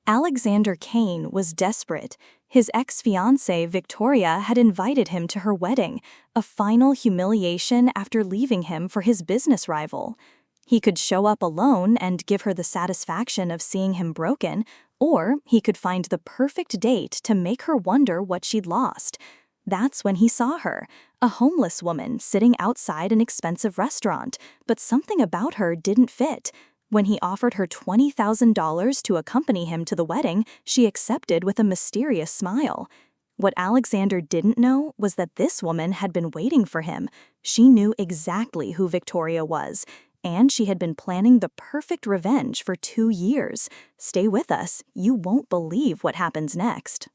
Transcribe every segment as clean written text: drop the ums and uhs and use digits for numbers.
Alexander Kane was desperate. His ex-fiancée, Victoria, had invited him to her wedding, a final humiliation after leaving him for his business rival. He could show up alone and give her the satisfaction of seeing him broken, or he could find the perfect date to make her wonder what she'd lost. That's when he saw her, a homeless woman sitting outside an expensive restaurant, but something about her didn't fit. When he offered her $20,000 to accompany him to the wedding, she accepted with a mysterious smile. What Alexander didn't know was that this woman had been waiting for him. She knew exactly who Victoria was, and she had been planning the perfect revenge for 2 years. Stay with us, you won't believe what happens next.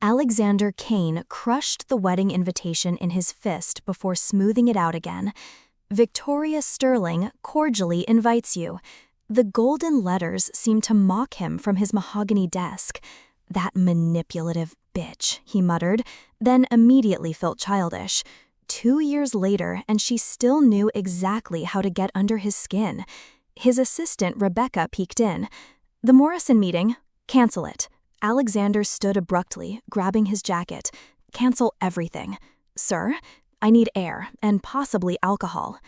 Alexander Kane crushed the wedding invitation in his fist before smoothing it out again. Victoria Sterling cordially invites you. The golden letters seem to mock him from his mahogany desk. That manipulative bitch, he muttered, then immediately felt childish. 2 years later, and she still knew exactly how to get under his skin. His assistant, Rebecca, peeked in. The Morrison meeting? Cancel it. Alexander stood abruptly, grabbing his jacket. Cancel everything. Sir, I need air, and possibly alcohol.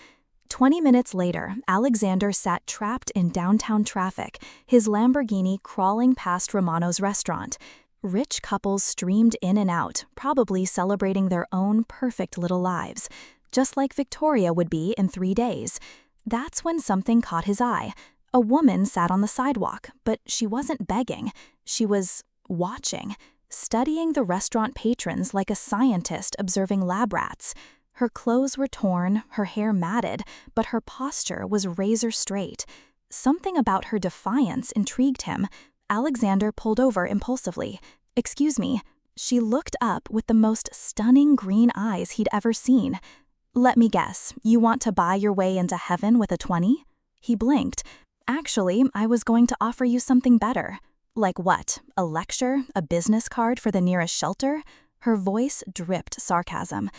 20 minutes later, Alexander sat trapped in downtown traffic, his Lamborghini crawling past Romano's restaurant. Rich couples streamed in and out, probably celebrating their own perfect little lives, just like Victoria would be in 3 days. That's when something caught his eye. A woman sat on the sidewalk, but she wasn't begging. She was watching, studying the restaurant patrons like a scientist observing lab rats. Her clothes were torn, her hair matted, but her posture was razor straight. Something about her defiance intrigued him. Alexander pulled over impulsively. "Excuse me." She looked up with the most stunning green eyes he'd ever seen. "Let me guess, you want to buy your way into heaven with a 20? He blinked. "Actually, I was going to offer you something better." "Like what? A lecture? A business card for the nearest shelter?" Her voice dripped sarcasm.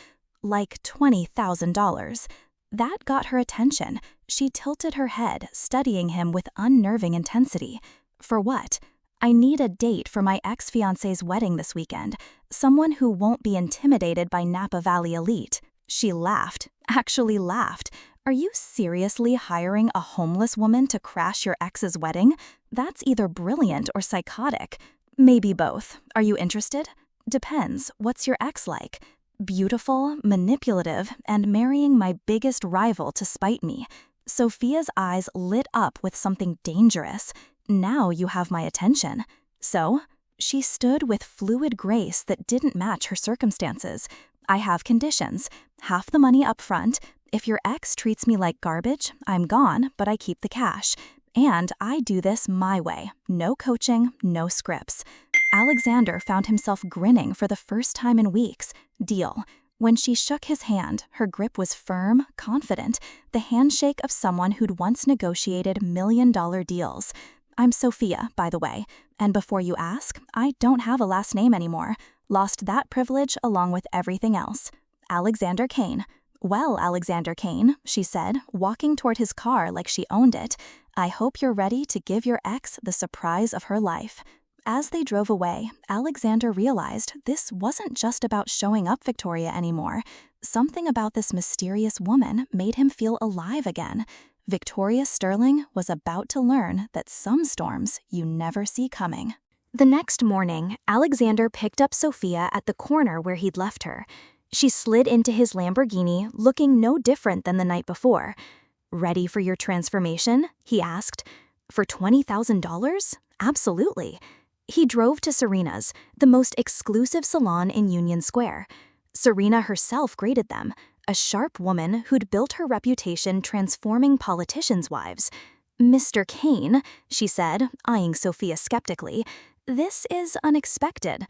"Like $20,000. That got her attention. She tilted her head, studying him with unnerving intensity. "For what?" "I need a date for my ex-fiancée's wedding this weekend. Someone who won't be intimidated by Napa Valley elite." She laughed. Actually laughed. "Are you seriously hiring a homeless woman to crash your ex's wedding? That's either brilliant or psychotic. Maybe both. Are you interested?" "Depends. What's your ex like?" "Beautiful, manipulative, and marrying my biggest rival to spite me." Sophia's eyes lit up with something dangerous. "Now you have my attention." "So?" She stood with fluid grace that didn't match her circumstances. "I have conditions. Half the money up front. If your ex treats me like garbage, I'm gone, but I keep the cash. And I do this my way. No coaching, no scripts." Alexander found himself grinning for the first time in weeks. Deal. When she shook his hand, her grip was firm, confident, the handshake of someone who'd once negotiated million-dollar deals. "I'm Sophia, by the way. And before you ask, I don't have a last name anymore. Lost that privilege along with everything else. Alexander Kane." "Well, Alexander Kane," she said, walking toward his car like she owned it, "I hope you're ready to give your ex the surprise of her life." As they drove away, Alexander realized this wasn't just about showing up Victoria anymore. Something about this mysterious woman made him feel alive again. Victoria Sterling was about to learn that some storms you never see coming. The next morning, Alexander picked up Sophia at the corner where he'd left her. She slid into his Lamborghini, looking no different than the night before. "Ready for your transformation?" he asked. "For $20,000? Absolutely." He drove to Serena's, the most exclusive salon in Union Square. Serena herself graded them, a sharp woman who'd built her reputation transforming politicians' wives. "Mr. Kane," she said, eyeing Sophia skeptically, "this is unexpected."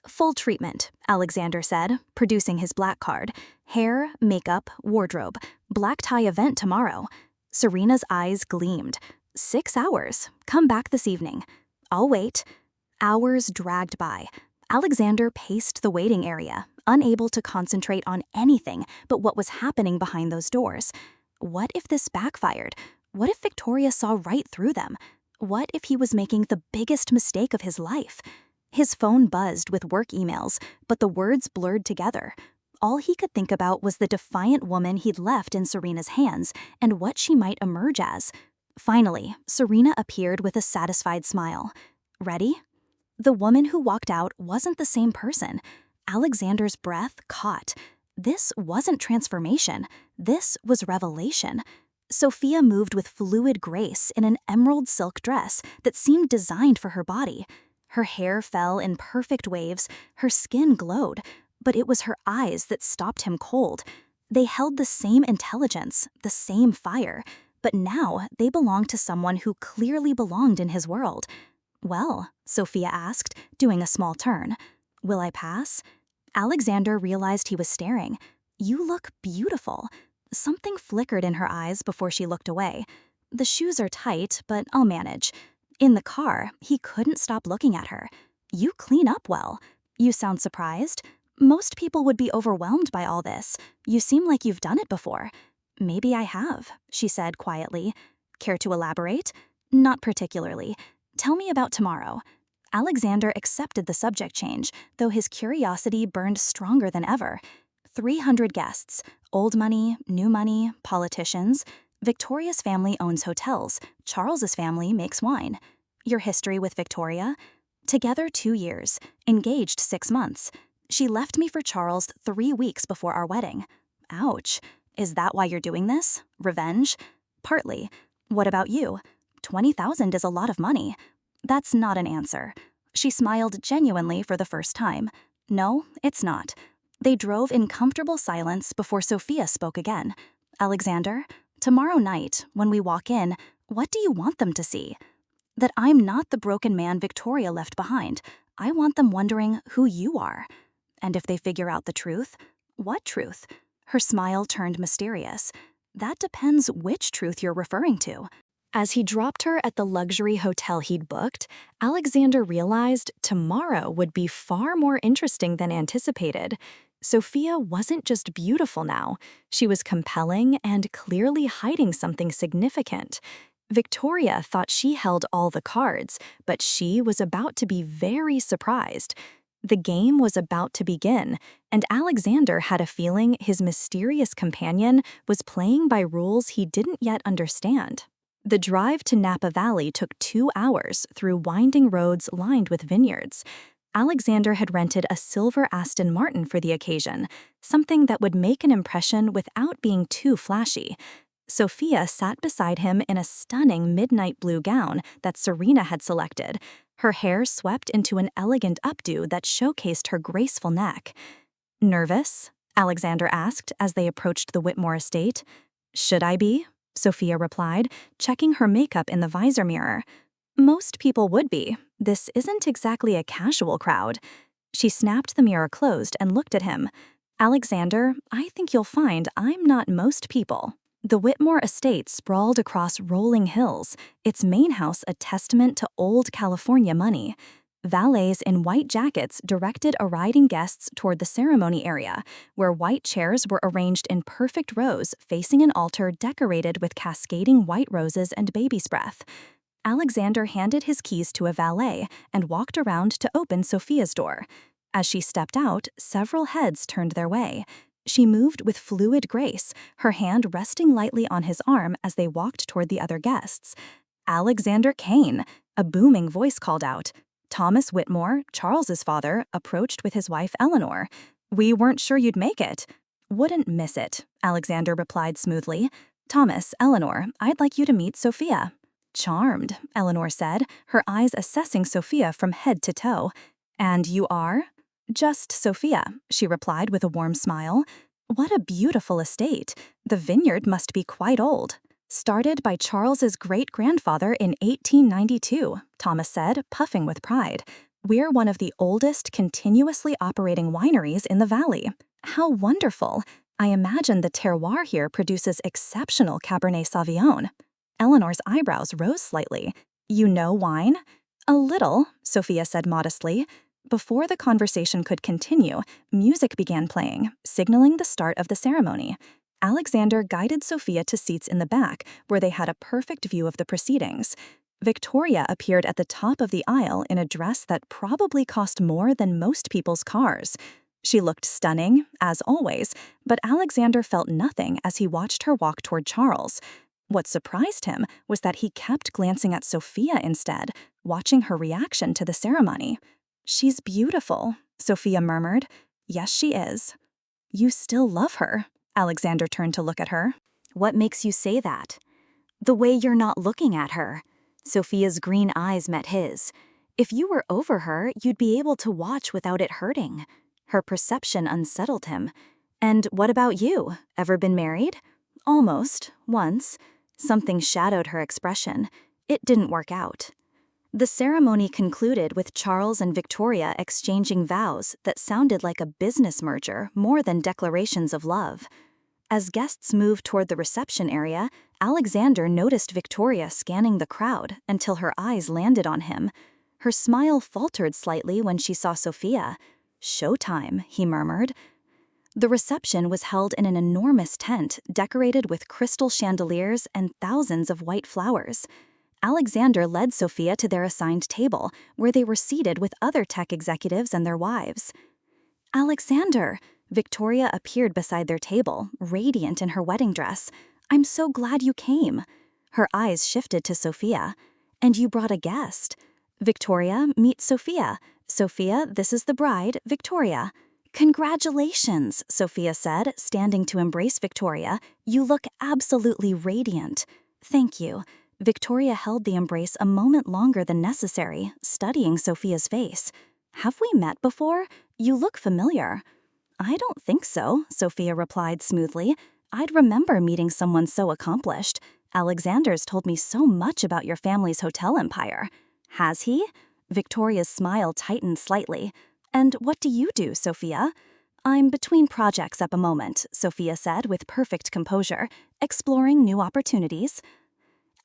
"Full treatment," Alexander said, producing his black card. "Hair, makeup, wardrobe. Black tie event tomorrow." Serena's eyes gleamed. 6 hours. Come back this evening." "I'll wait." Hours dragged by. Alexander paced the waiting area, unable to concentrate on anything but what was happening behind those doors. What if this backfired? What if Victoria saw right through them? What if he was making the biggest mistake of his life? His phone buzzed with work emails, but the words blurred together. All he could think about was the defiant woman he'd left in Serena's hands and what she might emerge as. Finally, Serena appeared with a satisfied smile. Ready? The woman who walked out wasn't the same person. Alexander's breath caught. This wasn't transformation. This was revelation. Sophia moved with fluid grace in an emerald silk dress that seemed designed for her body. Her hair fell in perfect waves, her skin glowed, but it was her eyes that stopped him cold. They held the same intelligence, the same fire, but now they belonged to someone who clearly belonged in his world. "Well," Sophia asked, doing a small turn. "Will I pass?" Alexander realized he was staring. "You look beautiful." Something flickered in her eyes before she looked away. "The shoes are tight, but I'll manage." In the car, he couldn't stop looking at her. "You clean up well." "You sound surprised?" "Most people would be overwhelmed by all this. You seem like you've done it before." "Maybe I have," she said quietly. "Care to elaborate?" "Not particularly. Tell me about tomorrow." Alexander accepted the subject change, though his curiosity burned stronger than ever. 300 guests, old money, new money, politicians. Victoria's family owns hotels. Charles's family makes wine. Your history with Victoria? Together 2 years, engaged 6 months. She left me for Charles 3 weeks before our wedding. Ouch. Is that why you're doing this? Revenge? Partly. What about you? 20,000 is a lot of money. That's not an answer. She smiled genuinely for the first time. No, it's not. They drove in comfortable silence before Sophia spoke again. "Alexander, tomorrow night, when we walk in, what do you want them to see?" "That I'm not the broken man Victoria left behind. I want them wondering who you are." "And if they figure out the truth?" "What truth?" Her smile turned mysterious. "That depends which truth you're referring to." As he dropped her at the luxury hotel he'd booked, Alexander realized tomorrow would be far more interesting than anticipated. Sophia wasn't just beautiful now. She was compelling and clearly hiding something significant. Victoria thought she held all the cards, but she was about to be very surprised. The game was about to begin, and Alexander had a feeling his mysterious companion was playing by rules he didn't yet understand. The drive to Napa Valley took 2 hours through winding roads lined with vineyards. Alexander had rented a silver Aston Martin for the occasion, something that would make an impression without being too flashy. Sophia sat beside him in a stunning midnight blue gown that Serena had selected, her hair swept into an elegant updo that showcased her graceful neck. "Nervous?" Alexander asked as they approached the Whitmore estate. "Should I be?" Sophia replied, checking her makeup in the visor mirror. "Most people would be. This isn't exactly a casual crowd." She snapped the mirror closed and looked at him. "Alexander, I think you'll find I'm not most people." The Whitmore estate sprawled across rolling hills, its main house a testament to old California money. Valets in white jackets directed arriving guests toward the ceremony area, where white chairs were arranged in perfect rows facing an altar decorated with cascading white roses and baby's breath. Alexander handed his keys to a valet and walked around to open Sophia's door. As she stepped out, several heads turned their way. She moved with fluid grace, her hand resting lightly on his arm as they walked toward the other guests. "Alexander Kane," a booming voice called out. Thomas Whitmore, Charles's father, approached with his wife Eleanor. "We weren't sure you'd make it." "Wouldn't miss it," Alexander replied smoothly. "Thomas, Eleanor, I'd like you to meet Sophia." "Charmed," Eleanor said, her eyes assessing Sophia from head to toe. "And you are?" "Just Sophia," she replied with a warm smile. "What a beautiful estate. The vineyard must be quite old." "Started by Charles's great-grandfather in 1892, Thomas said, puffing with pride. "We're one of the oldest continuously operating wineries in the valley." "How wonderful. I imagine the terroir here produces exceptional Cabernet Sauvignon." Eleanor's eyebrows rose slightly. "You know wine?" "A little," Sophia said modestly. Before the conversation could continue, music began playing, signaling the start of the ceremony. Alexander guided Sophia to seats in the back, where they had a perfect view of the proceedings. Victoria appeared at the top of the aisle in a dress that probably cost more than most people's cars. She looked stunning, as always, but Alexander felt nothing as he watched her walk toward Charles. What surprised him was that he kept glancing at Sophia instead, watching her reaction to the ceremony. "She's beautiful," Sophia murmured. "Yes, she is." "You still love her." Alexander turned to look at her. "What makes you say that?" "The way you're not looking at her." Sophia's green eyes met his. "If you were over her, you'd be able to watch without it hurting." Her perception unsettled him. "And what about you? Ever been married?" "Almost, once." Something shadowed her expression. It didn't work out. The ceremony concluded with Charles and Victoria exchanging vows that sounded like a business merger more than declarations of love. As guests moved toward the reception area, Alexander noticed Victoria scanning the crowd until her eyes landed on him. Her smile faltered slightly when she saw Sophia. "Showtime," he murmured. The reception was held in an enormous tent decorated with crystal chandeliers and thousands of white flowers. Alexander led Sophia to their assigned table, where they were seated with other tech executives and their wives. "Alexander!" Victoria appeared beside their table, radiant in her wedding dress. "I'm so glad you came." Her eyes shifted to Sophia. "And you brought a guest." "Victoria, meet Sophia. Sophia, this is the bride, Victoria." "Congratulations," Sophia said, standing to embrace Victoria. "You look absolutely radiant." "Thank you." Victoria held the embrace a moment longer than necessary, studying Sophia's face. "Have we met before? You look familiar." "I don't think so," Sophia replied smoothly. "I'd remember meeting someone so accomplished. Alexander's told me so much about your family's hotel empire." "Has he?" Victoria's smile tightened slightly. "And what do you do, Sophia?" "I'm between projects at the moment," Sophia said with perfect composure, "exploring new opportunities."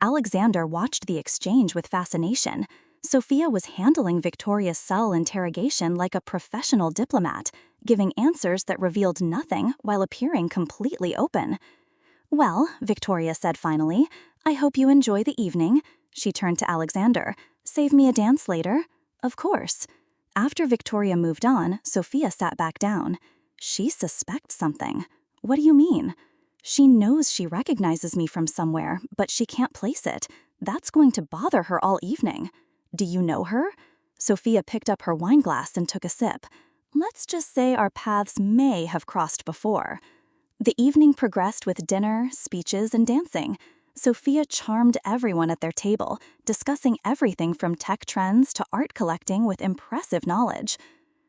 Alexander watched the exchange with fascination. Sophia was handling Victoria's subtle interrogation like a professional diplomat, giving answers that revealed nothing while appearing completely open. "Well," Victoria said finally, "I hope you enjoy the evening." She turned to Alexander. "Save me a dance later?" "Of course." After Victoria moved on, Sophia sat back down. "She suspects something." "What do you mean?" "She knows she recognizes me from somewhere, but she can't place it. That's going to bother her all evening." "Do you know her?" Sophia picked up her wineglass and took a sip. "Let's just say our paths may have crossed before." The evening progressed with dinner, speeches, and dancing. Sophia charmed everyone at their table, discussing everything from tech trends to art collecting with impressive knowledge.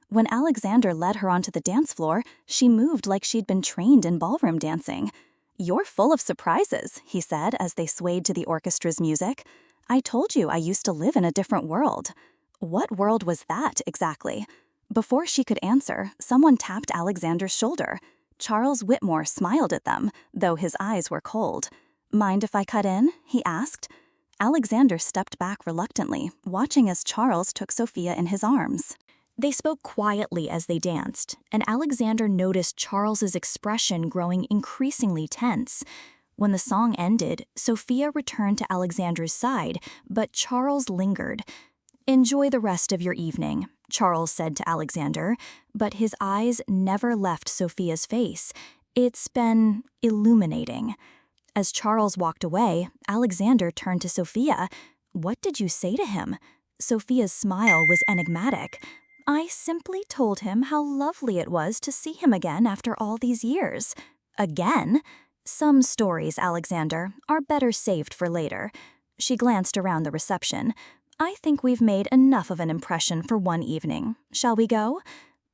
When Alexander led her onto the dance floor, she moved like she'd been trained in ballroom dancing. "You're full of surprises," he said as they swayed to the orchestra's music. "I told you I used to live in a different world." "What world was that, exactly?" Before she could answer, someone tapped Alexander's shoulder. Charles Whitmore smiled at them, though his eyes were cold. "Mind if I cut in?" he asked. Alexander stepped back reluctantly, watching as Charles took Sophia in his arms. They spoke quietly as they danced, and Alexander noticed Charles's expression growing increasingly tense. When the song ended, Sophia returned to Alexander's side, but Charles lingered. "Enjoy the rest of your evening," Charles said to Alexander, but his eyes never left Sophia's face. "It's been illuminating." As Charles walked away, Alexander turned to Sophia. "What did you say to him?" Sophia's smile was enigmatic. "I simply told him how lovely it was to see him again after all these years." "Again?" "Some stories, Alexander, are better saved for later." She glanced around the reception. "I think we've made enough of an impression for one evening. Shall we go?"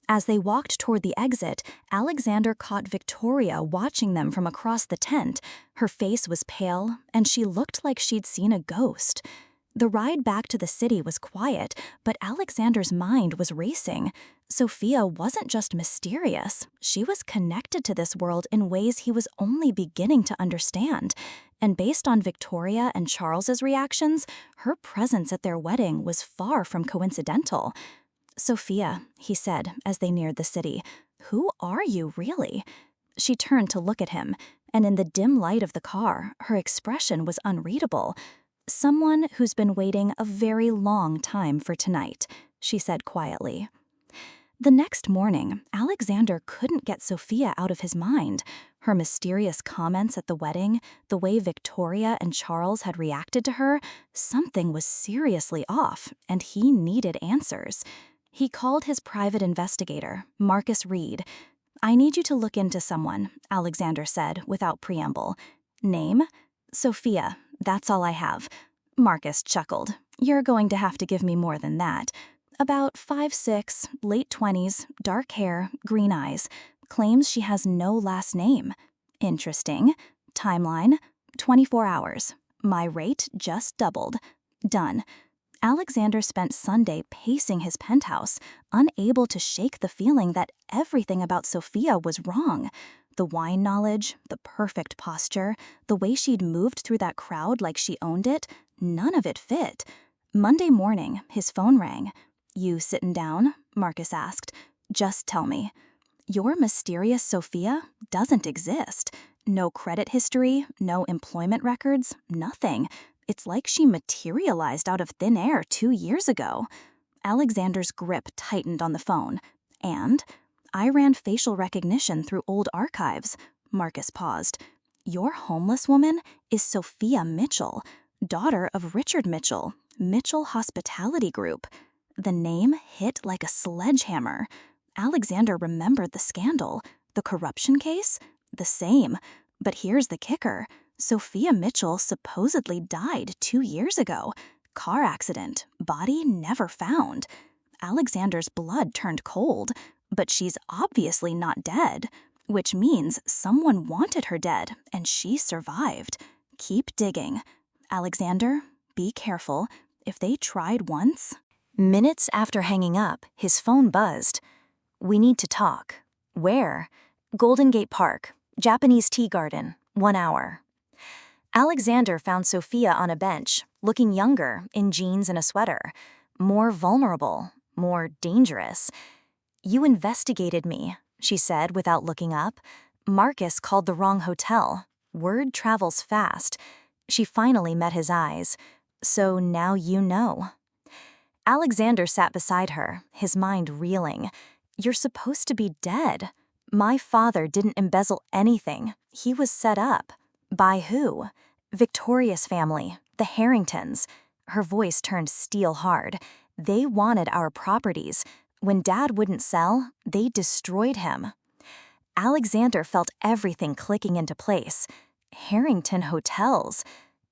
As they walked toward the exit, Alexander caught Victoria watching them from across the tent. Her face was pale, and she looked like she'd seen a ghost. The ride back to the city was quiet, but Alexander's mind was racing. Sophia wasn't just mysterious, she was connected to this world in ways he was only beginning to understand. And based on Victoria and Charles's reactions, her presence at their wedding was far from coincidental. "Sophia," he said as they neared the city, "who are you really?" She turned to look at him, and in the dim light of the car, her expression was unreadable. "Someone who's been waiting a very long time for tonight," she said quietly. The next morning, Alexander couldn't get Sophia out of his mind. Her mysterious comments at the wedding, the way Victoria and Charles had reacted to her, something was seriously off, and he needed answers. He called his private investigator, Marcus Reed. "I need you to look into someone," Alexander said without preamble. "Name? Sophia. That's all I have." Marcus chuckled. "You're going to have to give me more than that. About 5'6", late 20s, dark hair, green eyes. Claims she has no last name." "Interesting. Timeline: 24 hours. My rate just doubled." Done. Alexander spent Sunday pacing his penthouse, unable to shake the feeling that everything about Sophia was wrong. The wine knowledge, the perfect posture, the way she'd moved through that crowd like she owned it, none of it fit. Monday morning, his phone rang. "You sittin' down?" Marcus asked. "Just tell me." "Your mysterious Sophia doesn't exist. No credit history, no employment records, nothing. It's like she materialized out of thin air 2 years ago." Alexander's grip tightened on the phone. "And I ran facial recognition through old archives." Marcus paused. "Your homeless woman is Sophia Mitchell, daughter of Richard Mitchell, Mitchell Hospitality Group." The name hit like a sledgehammer. Alexander remembered the scandal. The corruption case? The same. But here's the kicker. Sophia Mitchell supposedly died 2 years ago. Car accident, body never found. Alexander's blood turned cold, but she's obviously not dead, which means someone wanted her dead and she survived. Keep digging. Alexander, be careful. If they tried once... Minutes after hanging up, his phone buzzed. "We need to talk." "Where?" "Golden Gate Park, Japanese tea garden, 1 hour." Alexander found Sophia on a bench, looking younger, in jeans and a sweater. More vulnerable, more dangerous. "You investigated me," she said without looking up. "Marcus called the wrong hotel. Word travels fast." She finally met his eyes. "So now you know." Alexander sat beside her, his mind reeling. "You're supposed to be dead. My father didn't embezzle anything. He was set up." "By who?" "Victoria's family, the Harringtons." Her voice turned steel hard. "They wanted our properties. When Dad wouldn't sell, they destroyed him." Alexander felt everything clicking into place. Harrington Hotels.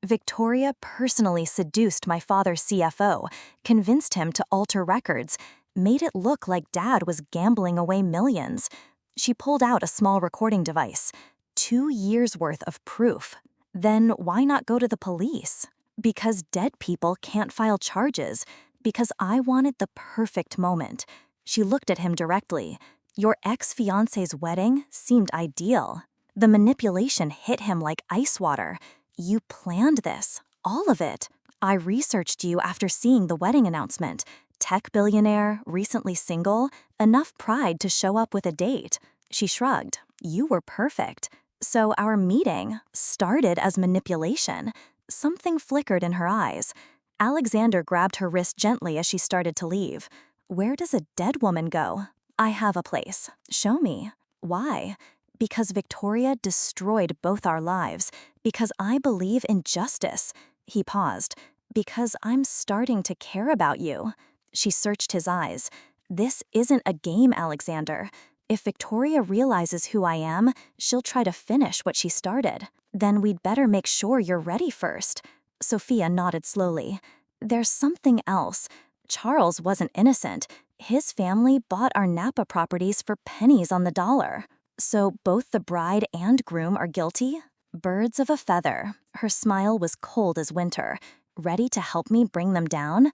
"Victoria personally seduced my father's CFO, convinced him to alter records, made it look like Dad was gambling away millions." She pulled out a small recording device. 2 years' worth of proof. "Then why not go to the police?" "Because dead people can't file charges. Because I wanted the perfect moment." She looked at him directly. "Your ex-fiancée's wedding seemed ideal." The manipulation hit him like ice water. "You planned this, all of it. I researched you after seeing the wedding announcement. Tech billionaire, recently single, enough pride to show up with a date." She shrugged. "You were perfect." "So our meeting started as manipulation." Something flickered in her eyes. Alexander grabbed her wrist gently as she started to leave. "Where does a dead woman go?" "I have a place." "Show me." "Why?" "Because Victoria destroyed both our lives. Because I believe in justice." He paused. "Because I'm starting to care about you." She searched his eyes. "This isn't a game, Alexander. If Victoria realizes who I am, she'll try to finish what she started. Then we'd better make sure you're ready first." Sophia nodded slowly. "There's something else. Charles wasn't innocent. His family bought our Napa properties for pennies on the dollar." "So both the bride and groom are guilty?" "Birds of a feather." Her smile was cold as winter. "Ready to help me bring them down?"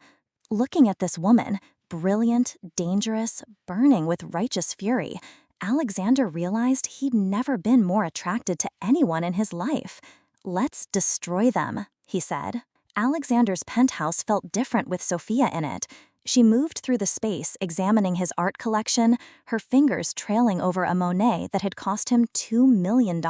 Looking at this woman, brilliant, dangerous, burning with righteous fury, Alexander realized he'd never been more attracted to anyone in his life. "Let's destroy them," he said. Alexander's penthouse felt different with Sophia in it. She moved through the space, examining his art collection, her fingers trailing over a Monet that had cost him $2 million.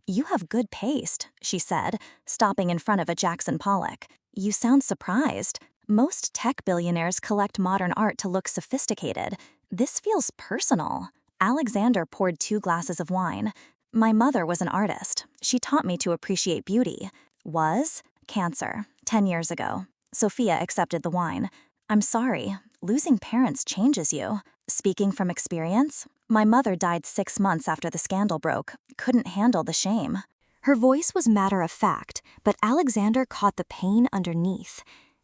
"You have good taste," she said, stopping in front of a Jackson Pollock. "You sound surprised. Most tech billionaires collect modern art to look sophisticated. This feels personal." Alexander poured 2 glasses of wine. "My mother was an artist. She taught me to appreciate beauty." Was? Cancer. 10 years ago. Sophia accepted the wine. "I'm sorry. Losing parents changes you." Speaking from experience, my mother died 6 months after the scandal broke. Couldn't handle the shame. Her voice was matter-of-fact, but Alexander caught the pain underneath.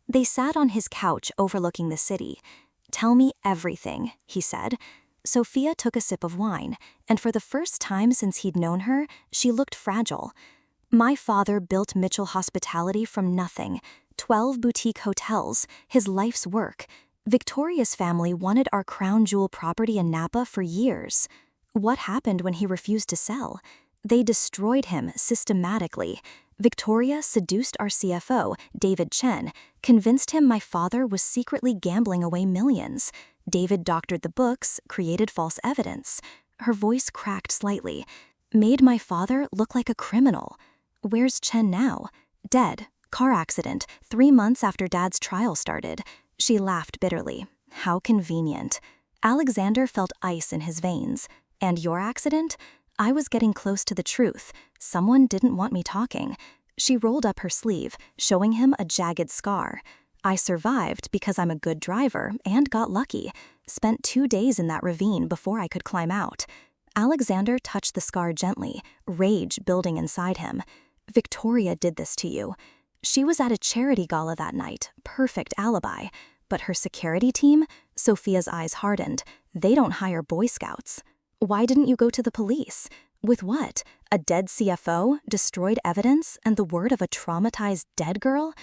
They sat on his couch overlooking the city. "Tell me everything," he said. Sophia took a sip of wine, and for the first time since he'd known her, she looked fragile. "My father built Mitchell Hospitality from nothing. 12 boutique hotels, his life's work. Victoria's family wanted our crown jewel property in Napa for years. What happened when he refused to sell? They destroyed him systematically. Victoria seduced our CFO, David Chen, convinced him my father was secretly gambling away millions. David doctored the books, created false evidence." Her voice cracked slightly. "Made my father look like a criminal. Where's Chen now?" "Dead. Car accident, 3 months after Dad's trial started." She laughed bitterly. How convenient. Alexander felt ice in his veins. "And your accident?" "I was getting close to the truth. Someone didn't want me talking." She rolled up her sleeve, showing him a jagged scar. "I survived because I'm a good driver and got lucky. Spent 2 days in that ravine before I could climb out." Alexander touched the scar gently, rage building inside him. "Victoria did this to you. She was at a charity gala that night, perfect alibi. But her security team?" Sophia's eyes hardened. "They don't hire Boy Scouts." "Why didn't you go to the police?" "With what? A dead CFO, destroyed evidence, and the word of a traumatized dead girl?"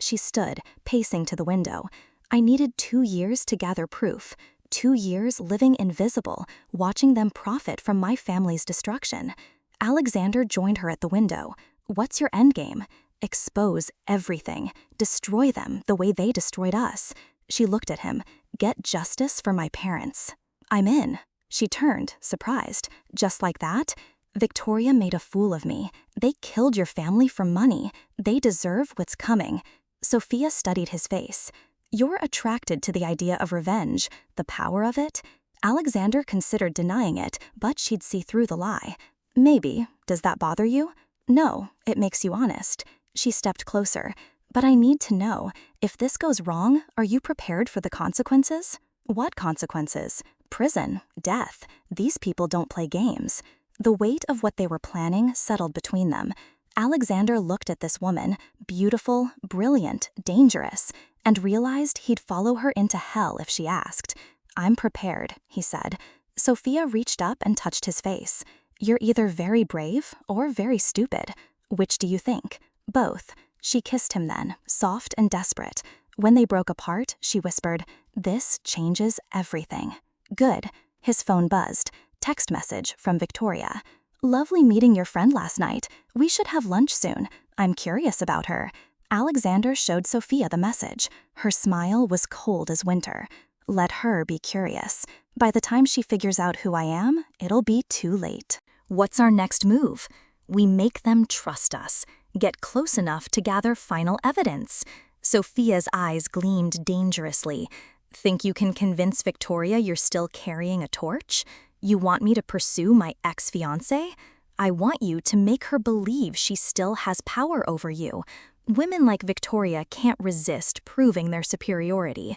She stood, pacing to the window. "I needed 2 years to gather proof. 2 years living invisible, watching them profit from my family's destruction." Alexander joined her at the window. "What's your endgame?" "Expose everything. Destroy them the way they destroyed us." She looked at him. "Get justice for my parents." "I'm in." She turned, surprised. "Just like that?" "Victoria made a fool of me. They killed your family for money. They deserve what's coming." Sophia studied his face. "You're attracted to the idea of revenge, the power of it?" Alexander considered denying it, but she'd see through the lie. "Maybe. Does that bother you?" "No, it makes you honest." She stepped closer. "But I need to know, if this goes wrong, are you prepared for the consequences?" "What consequences?" "Prison, death. These people don't play games." The weight of what they were planning settled between them. Alexander looked at this woman, beautiful, brilliant, dangerous, and realized he'd follow her into hell if she asked. "I'm prepared," he said. Sophia reached up and touched his face. "You're either very brave or very stupid. Which do you think?" "Both." She kissed him then, soft and desperate. When they broke apart, she whispered, "This changes everything." "Good." His phone buzzed. Text message from Victoria. "Lovely meeting your friend last night. We should have lunch soon. I'm curious about her." Alexander showed Sophia the message. Her smile was cold as winter. "Let her be curious. By the time she figures out who I am, it'll be too late." What's our next move? We make them trust us. Get close enough to gather final evidence. Sophia's eyes gleamed dangerously. "Think you can convince Victoria you're still carrying a torch? You want me to pursue my ex-fiancée? I want you to make her believe she still has power over you. Women like Victoria can't resist proving their superiority."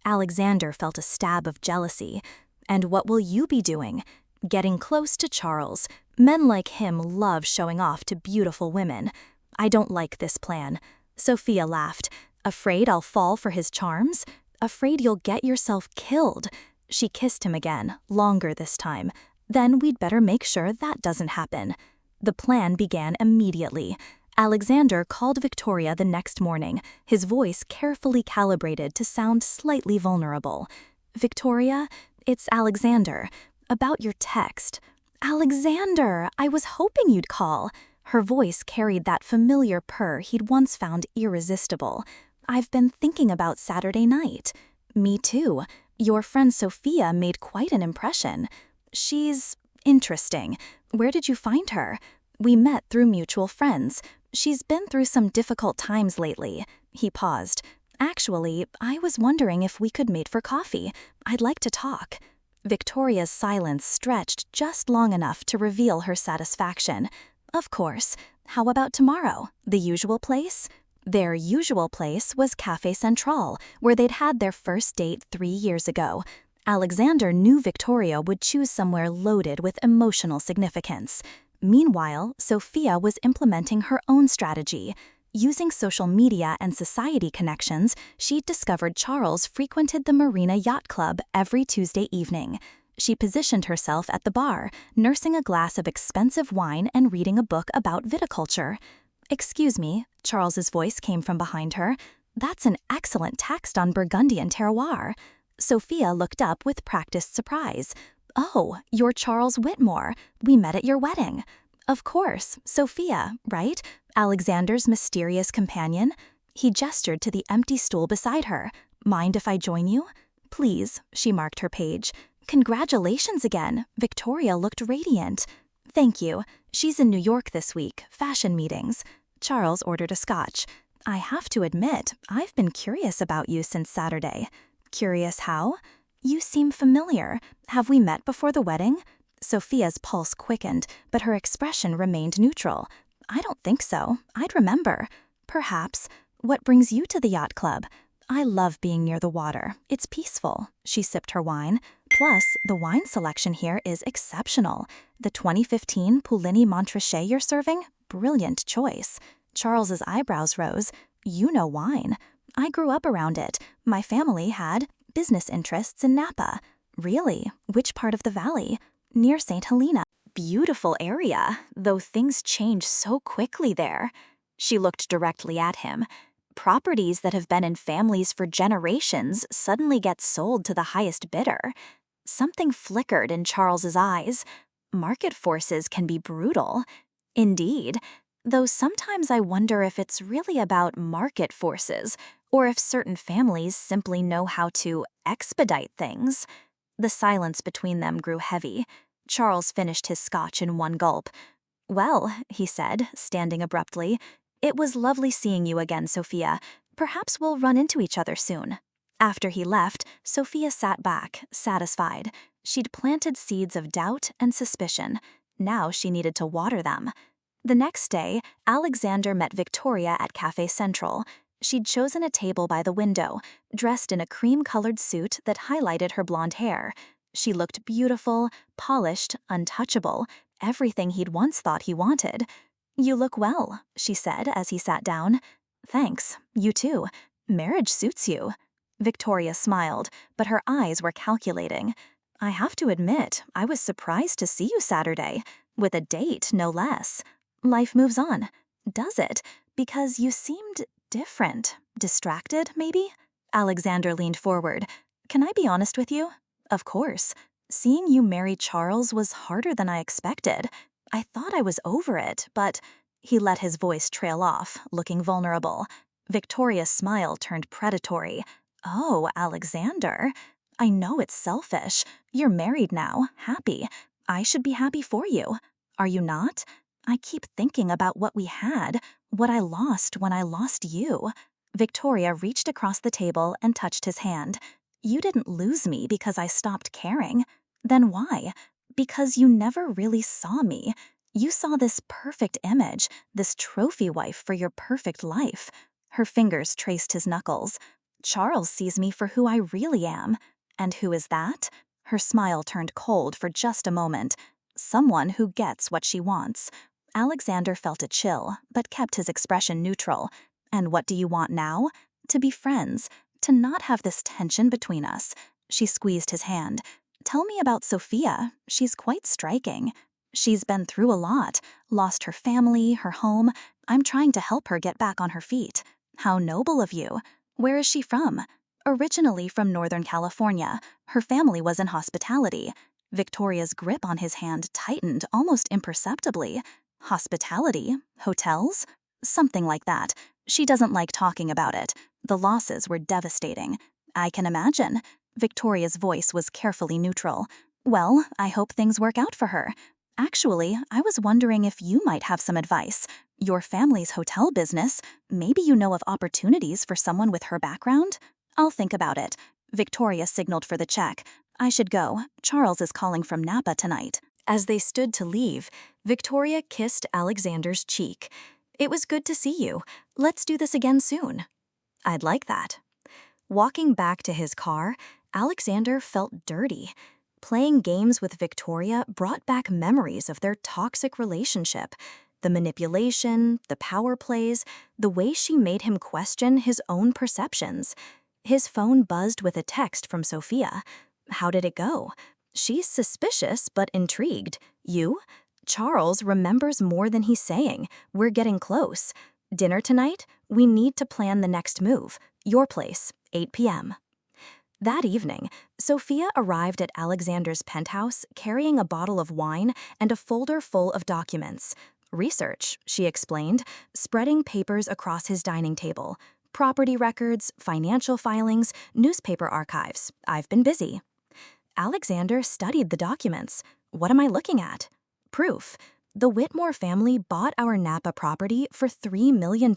Alexander felt a stab of jealousy. "And what will you be doing?" "Getting close to Charles. Men like him love showing off to beautiful women." "I don't like this plan." Sophia laughed. "Afraid I'll fall for his charms? Afraid you'll get yourself killed." She kissed him again, longer this time. "Then we'd better make sure that doesn't happen." The plan began immediately. Alexander called Victoria the next morning, his voice carefully calibrated to sound slightly vulnerable. "Victoria, it's Alexander. About your text." "Alexander, I was hoping you'd call." Her voice carried that familiar purr he'd once found irresistible. "I've been thinking about Saturday night." "Me too. Your friend Sophia made quite an impression." "She's interesting. Where did you find her?" We met through mutual friends. She's been through some difficult times lately. He paused. Actually, I was wondering if we could meet for coffee. I'd like to talk. Victoria's silence stretched just long enough to reveal her satisfaction. Of course. How about tomorrow? The usual place? Their usual place was Café Central, where they'd had their first date 3 years ago. Alexander knew Victoria would choose somewhere loaded with emotional significance. Meanwhile, Sophia was implementing her own strategy. Using social media and society connections, she'd discovered Charles frequented the Marina Yacht Club every Tuesday evening. She positioned herself at the bar, nursing a glass of expensive wine and reading a book about viticulture. "Excuse me," Charles's voice came from behind her. "That's an excellent text on Burgundian terroir." Sophia looked up with practiced surprise. "Oh, you're Charles Whitmore. We met at your wedding." "Of course, Sophia, right? Alexander's mysterious companion?" He gestured to the empty stool beside her. "Mind if I join you?" "Please," she marked her page. "Congratulations again." Victoria looked radiant. "Thank you. She's in New York this week, fashion meetings." Charles ordered a scotch. "I have to admit, I've been curious about you since Saturday." "Curious how?" "You seem familiar. Have we met before the wedding?" Sophia's pulse quickened, but her expression remained neutral. "I don't think so. I'd remember." "Perhaps. What brings you to the yacht club?" "I love being near the water. It's peaceful." She sipped her wine. "Plus, the wine selection here is exceptional. The 2015 Pullini Montrachet you're serving? Brilliant choice." Charles's eyebrows rose. "You know wine." "I grew up around it. My family had business interests in Napa." "Really? Which part of the valley?" "Near St. Helena." "Beautiful area, though things change so quickly there." She looked directly at him. "Properties that have been in families for generations suddenly get sold to the highest bidder." Something flickered in Charles's eyes. "Market forces can be brutal." "Indeed. Though sometimes I wonder if it's really about market forces, or if certain families simply know how to expedite things." The silence between them grew heavy. Charles finished his scotch in one gulp. "Well," he said, standing abruptly, "it was lovely seeing you again, Sophia. Perhaps we'll run into each other soon." After he left, Sophia sat back, satisfied. She'd planted seeds of doubt and suspicion. Now she needed to water them. The next day, Alexander met Victoria at Café Central. She'd chosen a table by the window, dressed in a cream-colored suit that highlighted her blonde hair. She looked beautiful, polished, untouchable, everything he'd once thought he wanted. "You look well," she said as he sat down. "Thanks, you too. Marriage suits you." Victoria smiled, but her eyes were calculating. "I have to admit, I was surprised to see you Saturday. With a date, no less." "Life moves on." "Does it? Because you seemed different. Distracted, maybe?" Alexander leaned forward. "Can I be honest with you?" "Of course. Seeing you marry Charles was harder than I expected. I thought I was over it, but—" He let his voice trail off, looking vulnerable. Victoria's smile turned predatory. "Oh, Alexander. I know it's selfish. You're married now, happy. I should be happy for you. Are you not? I keep thinking about what we had, what I lost when I lost you." Victoria reached across the table and touched his hand. "You didn't lose me because I stopped caring." "Then why?" "Because you never really saw me. You saw this perfect image, this trophy wife for your perfect life." Her fingers traced his knuckles. "Charles sees me for who I really am." "And who is that?" Her smile turned cold for just a moment. "Someone who gets what she wants." Alexander felt a chill, but kept his expression neutral. "And what do you want now?" "To be friends. To not have this tension between us." She squeezed his hand. "Tell me about Sophia. She's quite striking." "She's been through a lot. Lost her family, her home. I'm trying to help her get back on her feet." "How noble of you." "Where is she from?" "Originally from Northern California. Her family was in hospitality." Victoria's grip on his hand tightened almost imperceptibly. "Hospitality? Hotels?" "Something like that. She doesn't like talking about it. The losses were devastating." "I can imagine." Victoria's voice was carefully neutral. "Well, I hope things work out for her." Actually, I was wondering if you might have some advice. Your family's hotel business, maybe you know of opportunities for someone with her background? I'll think about it. Victoria signaled for the check. I should go. Charles is calling from Napa tonight. As they stood to leave, Victoria kissed Alexander's cheek. It was good to see you. Let's do this again soon. I'd like that. Walking back to his car, Alexander felt dirty. Playing games with Victoria brought back memories of their toxic relationship. The manipulation, the power plays, the way she made him question his own perceptions. His phone buzzed with a text from Sophia. How did it go? She's suspicious but intrigued. You? Charles remembers more than he's saying. We're getting close. Dinner tonight? We need to plan the next move. Your place, 8 p.m. That evening, Sophia arrived at Alexander's penthouse carrying a bottle of wine and a folder full of documents. Research, she explained, spreading papers across his dining table. Property records, financial filings, newspaper archives. I've been busy. Alexander studied the documents. What am I looking at? Proof. The Whitmore family bought our Napa property for $3 million.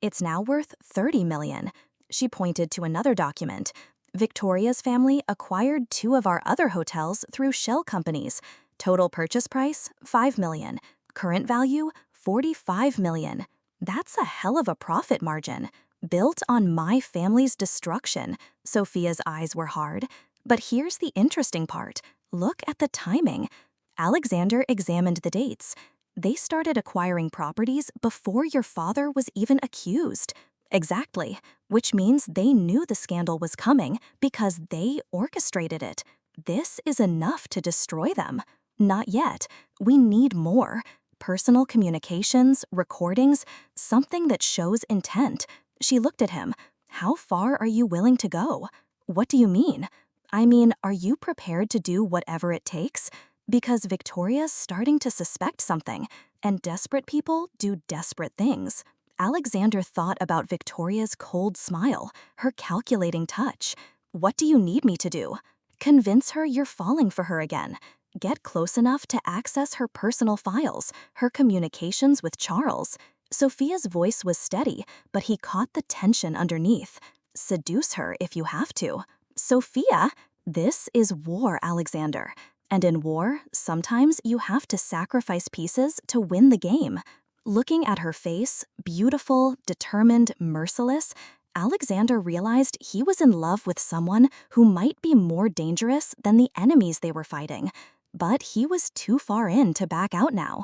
It's now worth $30 million. She pointed to another document. Victoria's family acquired 2 of our other hotels through shell companies. Total purchase price, $5 million. Current value, $45 million. That's a hell of a profit margin. Built on my family's destruction. Sophia's eyes were hard. But here's the interesting part. Look at the timing. Alexander examined the dates. They started acquiring properties before your father was even accused. Exactly, which means they knew the scandal was coming because they orchestrated it. This is enough to destroy them. Not yet. We need more. Personal communications, recordings, something that shows intent. She looked at him. How far are you willing to go? What do you mean? I mean, are you prepared to do whatever it takes? Because Victoria's starting to suspect something, and desperate people do desperate things. Alexander thought about Victoria's cold smile, her calculating touch. What do you need me to do? Convince her you're falling for her again. Get close enough to access her personal files, her communications with Charles. Sophia's voice was steady, but he caught the tension underneath. Seduce her if you have to. Sophia, this is war, Alexander. And in war, sometimes you have to sacrifice pieces to win the game. Looking at her face, beautiful, determined, merciless, Alexander realized he was in love with someone who might be more dangerous than the enemies they were fighting. But he was too far in to back out now.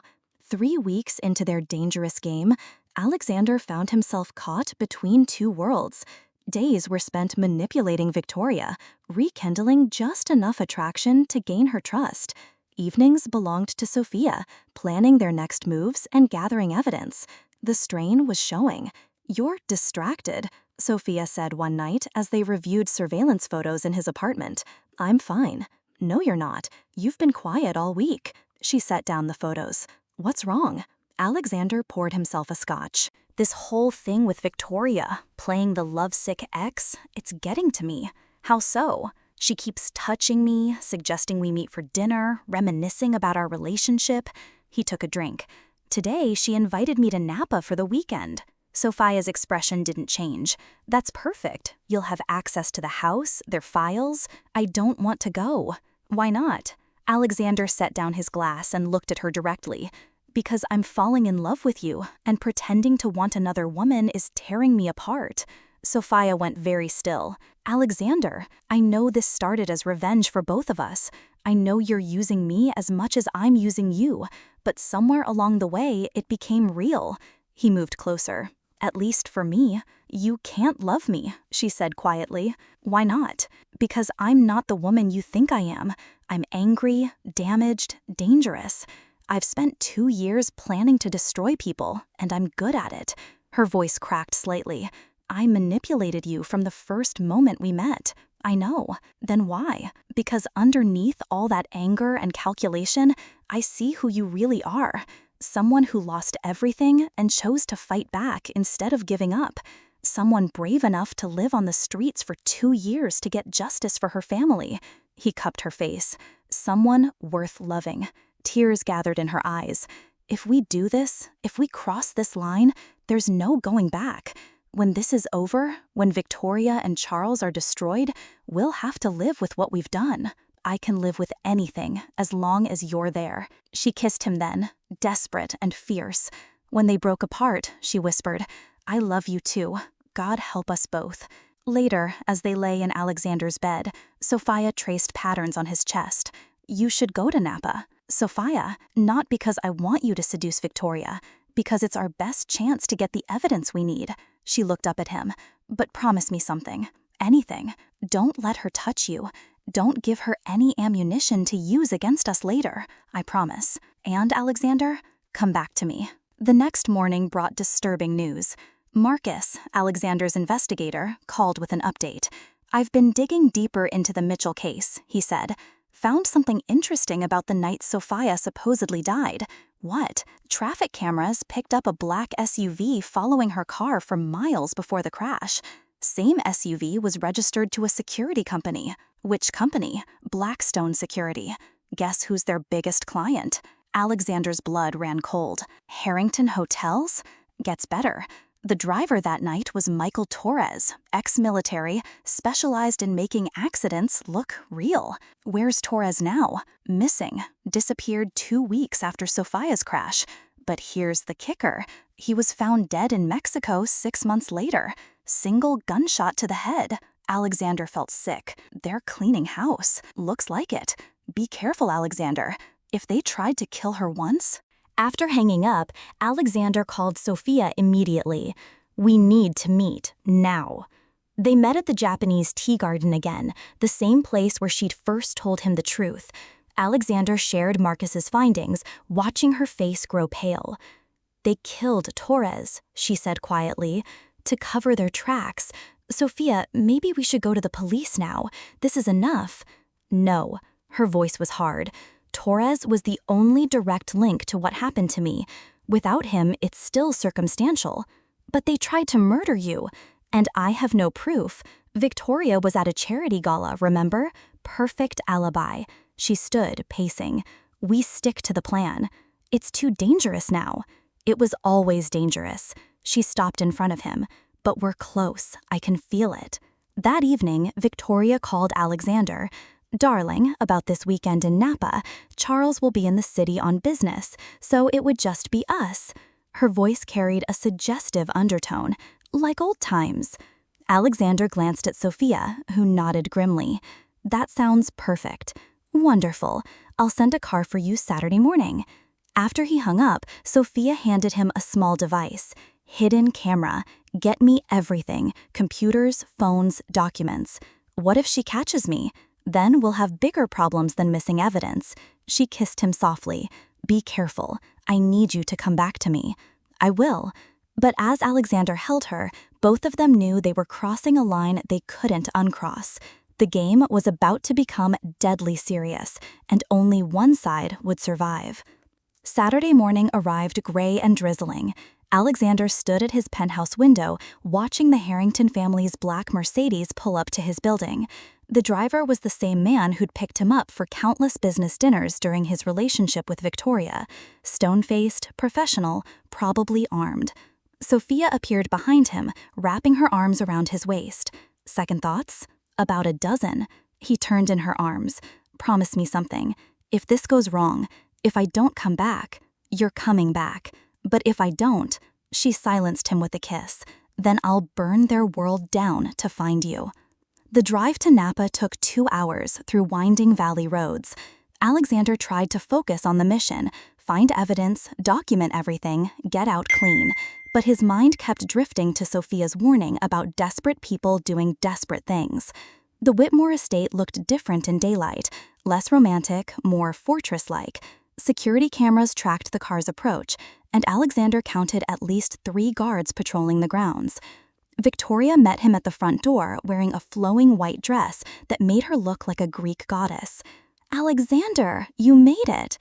3 weeks into their dangerous game, Alexander found himself caught between 2 worlds. Days were spent manipulating Victoria, rekindling just enough attraction to gain her trust. Evenings belonged to Sophia, planning their next moves and gathering evidence. The strain was showing. You're distracted, Sophia said one night as they reviewed surveillance photos in his apartment. I'm fine. No, you're not. You've been quiet all week. She set down the photos. What's wrong? Alexander poured himself a scotch. This whole thing with Victoria, playing the lovesick ex, it's getting to me. How so? She keeps touching me, suggesting we meet for dinner, reminiscing about our relationship. He took a drink. Today, she invited me to Napa for the weekend. Sophia's expression didn't change. That's perfect. You'll have access to the house, their files. I don't want to go. Why not? Alexander set down his glass and looked at her directly. Because I'm falling in love with you, and pretending to want another woman is tearing me apart. Sophia went very still. Alexander, I know this started as revenge for both of us. I know you're using me as much as I'm using you, but somewhere along the way, it became real. He moved closer. At least for me. You can't love me, she said quietly. Why not? Because I'm not the woman you think I am. I'm angry, damaged, dangerous. I've spent 2 years planning to destroy people, and I'm good at it. Her voice cracked slightly. I manipulated you from the first moment we met. I know. Then why? Because underneath all that anger and calculation, I see who you really are. Someone who lost everything and chose to fight back instead of giving up. Someone brave enough to live on the streets for 2 years to get justice for her family. He cupped her face. Someone worth loving. Tears gathered in her eyes. If we do this, if we cross this line, there's no going back. When this is over, when Victoria and Charles are destroyed, we'll have to live with what we've done. I can live with anything as long as you're there. She kissed him then, desperate and fierce. When they broke apart, she whispered, I love you too. God help us both. Later, as they lay in Alexander's bed, Sophia traced patterns on his chest. You should go to Napa. Sophia, not because I want you to seduce Victoria, because it's our best chance to get the evidence we need. She looked up at him. But promise me something. Anything. Don't let her touch you. Don't give her any ammunition to use against us later. I promise. And, Alexander, come back to me. The next morning brought disturbing news. Marcus, Alexander's investigator, called with an update. I've been digging deeper into the Mitchell case, he said. Found something interesting about the night Sophia supposedly died. What? Traffic cameras picked up a black SUV following her car for miles before the crash. Same SUV was registered to a security company. Which company? Blackstone Security. Guess who's their biggest client? Alexander's blood ran cold. Harrington Hotels? Gets better. The driver that night was Michael Torres, ex-military, specialized in making accidents look real. Where's Torres now? Missing. Disappeared 2 weeks after Sophia's crash. But here's the kicker. He was found dead in Mexico 6 months later. Single gunshot to the head. Alexander felt sick. They're cleaning house. Looks like it. Be careful, Alexander. If they tried to kill her once... After hanging up, Alexander called Sophia immediately. We need to meet, now. They met at the Japanese tea garden again, the same place where she'd first told him the truth. Alexander shared Marcus's findings, watching her face grow pale. They killed Torres, she said quietly, to cover their tracks. Sophia, maybe we should go to the police now. This is enough. No. Her voice was hard. Torres was the only direct link to what happened to me. Without him, it's still circumstantial. But they tried to murder you. And I have no proof. Victoria was at a charity gala, remember? Perfect alibi. She stood, pacing. We stick to the plan. It's too dangerous now. It was always dangerous. She stopped in front of him. But we're close. I can feel it. That evening, Victoria called Alexander. Darling, about this weekend in Napa, Charles will be in the city on business, so it would just be us. Her voice carried a suggestive undertone, like old times. Alexander glanced at Sophia, who nodded grimly. That sounds perfect. Wonderful. I'll send a car for you Saturday morning. After he hung up, Sophia handed him a small device. Hidden camera. Get me everything. Computers, phones, documents. What if she catches me? Then we'll have bigger problems than missing evidence. She kissed him softly. Be careful. I need you to come back to me. I will. But as Alexander held her, both of them knew they were crossing a line they couldn't uncross. The game was about to become deadly serious, and only one side would survive. Saturday morning arrived gray and drizzling. Alexander stood at his penthouse window, watching the Harrington family's black Mercedes pull up to his building. The driver was the same man who'd picked him up for countless business dinners during his relationship with Victoria. Stone-faced, professional, probably armed. Sophia appeared behind him, wrapping her arms around his waist. Second thoughts? About a dozen. He turned in her arms. Promise me something. If this goes wrong, if I don't come back, you're coming back. But if I don't, she silenced him with a kiss. Then I'll burn their world down to find you. The drive to Napa took 2 hours through winding valley roads. Alexander tried to focus on the mission, find evidence, document everything, get out clean. But his mind kept drifting to Sophia's warning about desperate people doing desperate things. The Whitmore estate looked different in daylight, less romantic, more fortress-like. Security cameras tracked the car's approach, and Alexander counted at least 3 guards patrolling the grounds. Victoria met him at the front door wearing a flowing white dress that made her look like a Greek goddess. "Alexander, you made it."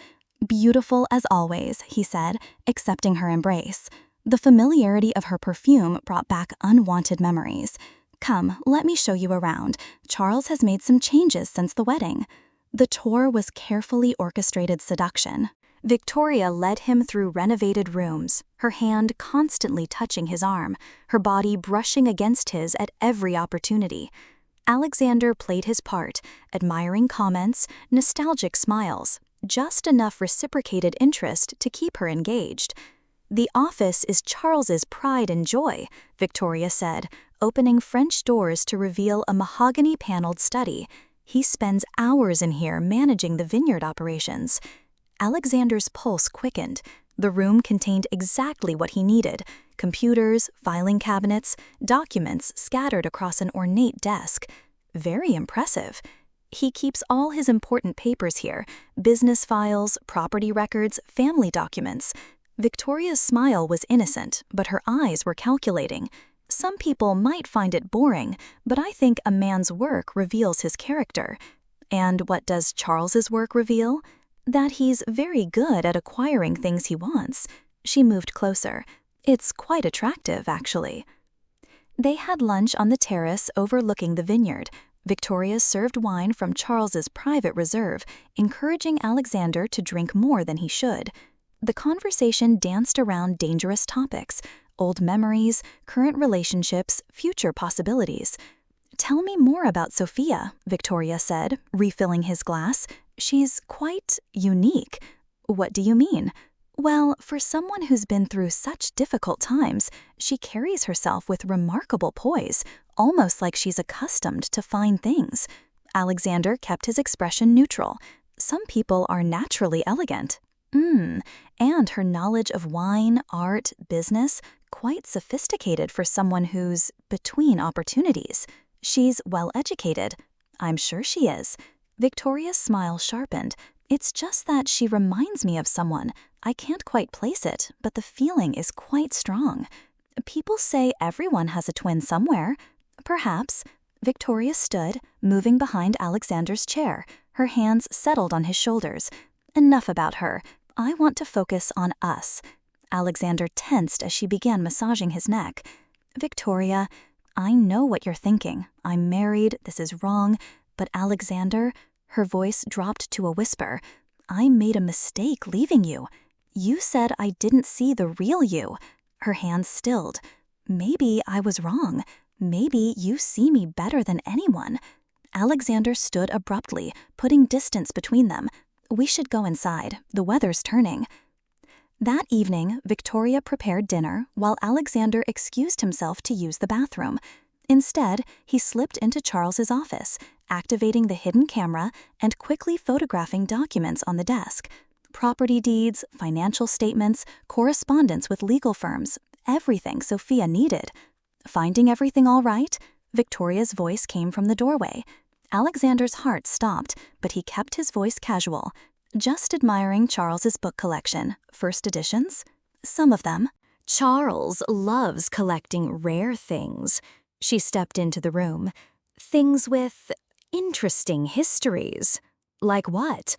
"Beautiful as always," he said, accepting her embrace. The familiarity of her perfume brought back unwanted memories. "Come, let me show you around. Charles has made some changes since the wedding." The tour was carefully orchestrated seduction. Victoria led him through renovated rooms, her hand constantly touching his arm, her body brushing against his at every opportunity. Alexander played his part, admiring comments, nostalgic smiles, just enough reciprocated interest to keep her engaged. "The office is Charles's pride and joy," Victoria said, opening French doors to reveal a mahogany-paneled study. "He spends hours in here managing the vineyard operations." Alexander's pulse quickened. The room contained exactly what he needed: computers, filing cabinets, documents scattered across an ornate desk. Very impressive. "He keeps all his important papers here: business files, property records, family documents." Victoria's smile was innocent, but her eyes were calculating. "Some people might find it boring, but I think a man's work reveals his character." "And what does Charles's work reveal?" "That he's very good at acquiring things he wants." She moved closer. "It's quite attractive, actually." They had lunch on the terrace overlooking the vineyard. Victoria served wine from Charles's private reserve, encouraging Alexander to drink more than he should. The conversation danced around dangerous topics: old memories, current relationships, future possibilities. "Tell me more about Sophia," Victoria said, refilling his glass. "She's quite unique." "What do you mean?" "Well, for someone who's been through such difficult times, she carries herself with remarkable poise, almost like she's accustomed to fine things." Alexander kept his expression neutral. "Some people are naturally elegant." And her knowledge of wine, art, business, quite sophisticated for someone who's between opportunities. "She's well-educated." "I'm sure she is." Victoria's smile sharpened. "It's just that she reminds me of someone. I can't quite place it, but the feeling is quite strong." "People say everyone has a twin somewhere." "Perhaps." Victoria stood, moving behind Alexander's chair. Her hands settled on his shoulders. "Enough about her. I want to focus on us." Alexander tensed as she began massaging his neck. "Victoria, I know what you're thinking. I'm married, this is wrong. But Alexander," her voice dropped to a whisper, "I made a mistake leaving you. You said I didn't see the real you." Her hands stilled. "Maybe I was wrong. Maybe you see me better than anyone." Alexander stood abruptly, putting distance between them. "We should go inside. The weather's turning." That evening, Victoria prepared dinner while Alexander excused himself to use the bathroom. Instead, he slipped into Charles's office, activating the hidden camera and quickly photographing documents on the desk. Property deeds, financial statements, correspondence with legal firms, everything Sophia needed. "Finding everything all right?" Victoria's voice came from the doorway. Alexander's heart stopped, but he kept his voice casual. "Just admiring Charles's book collection. First editions?" "Some of them." "Charles loves collecting rare things." She stepped into the room. "Things with interesting histories." "Like what?"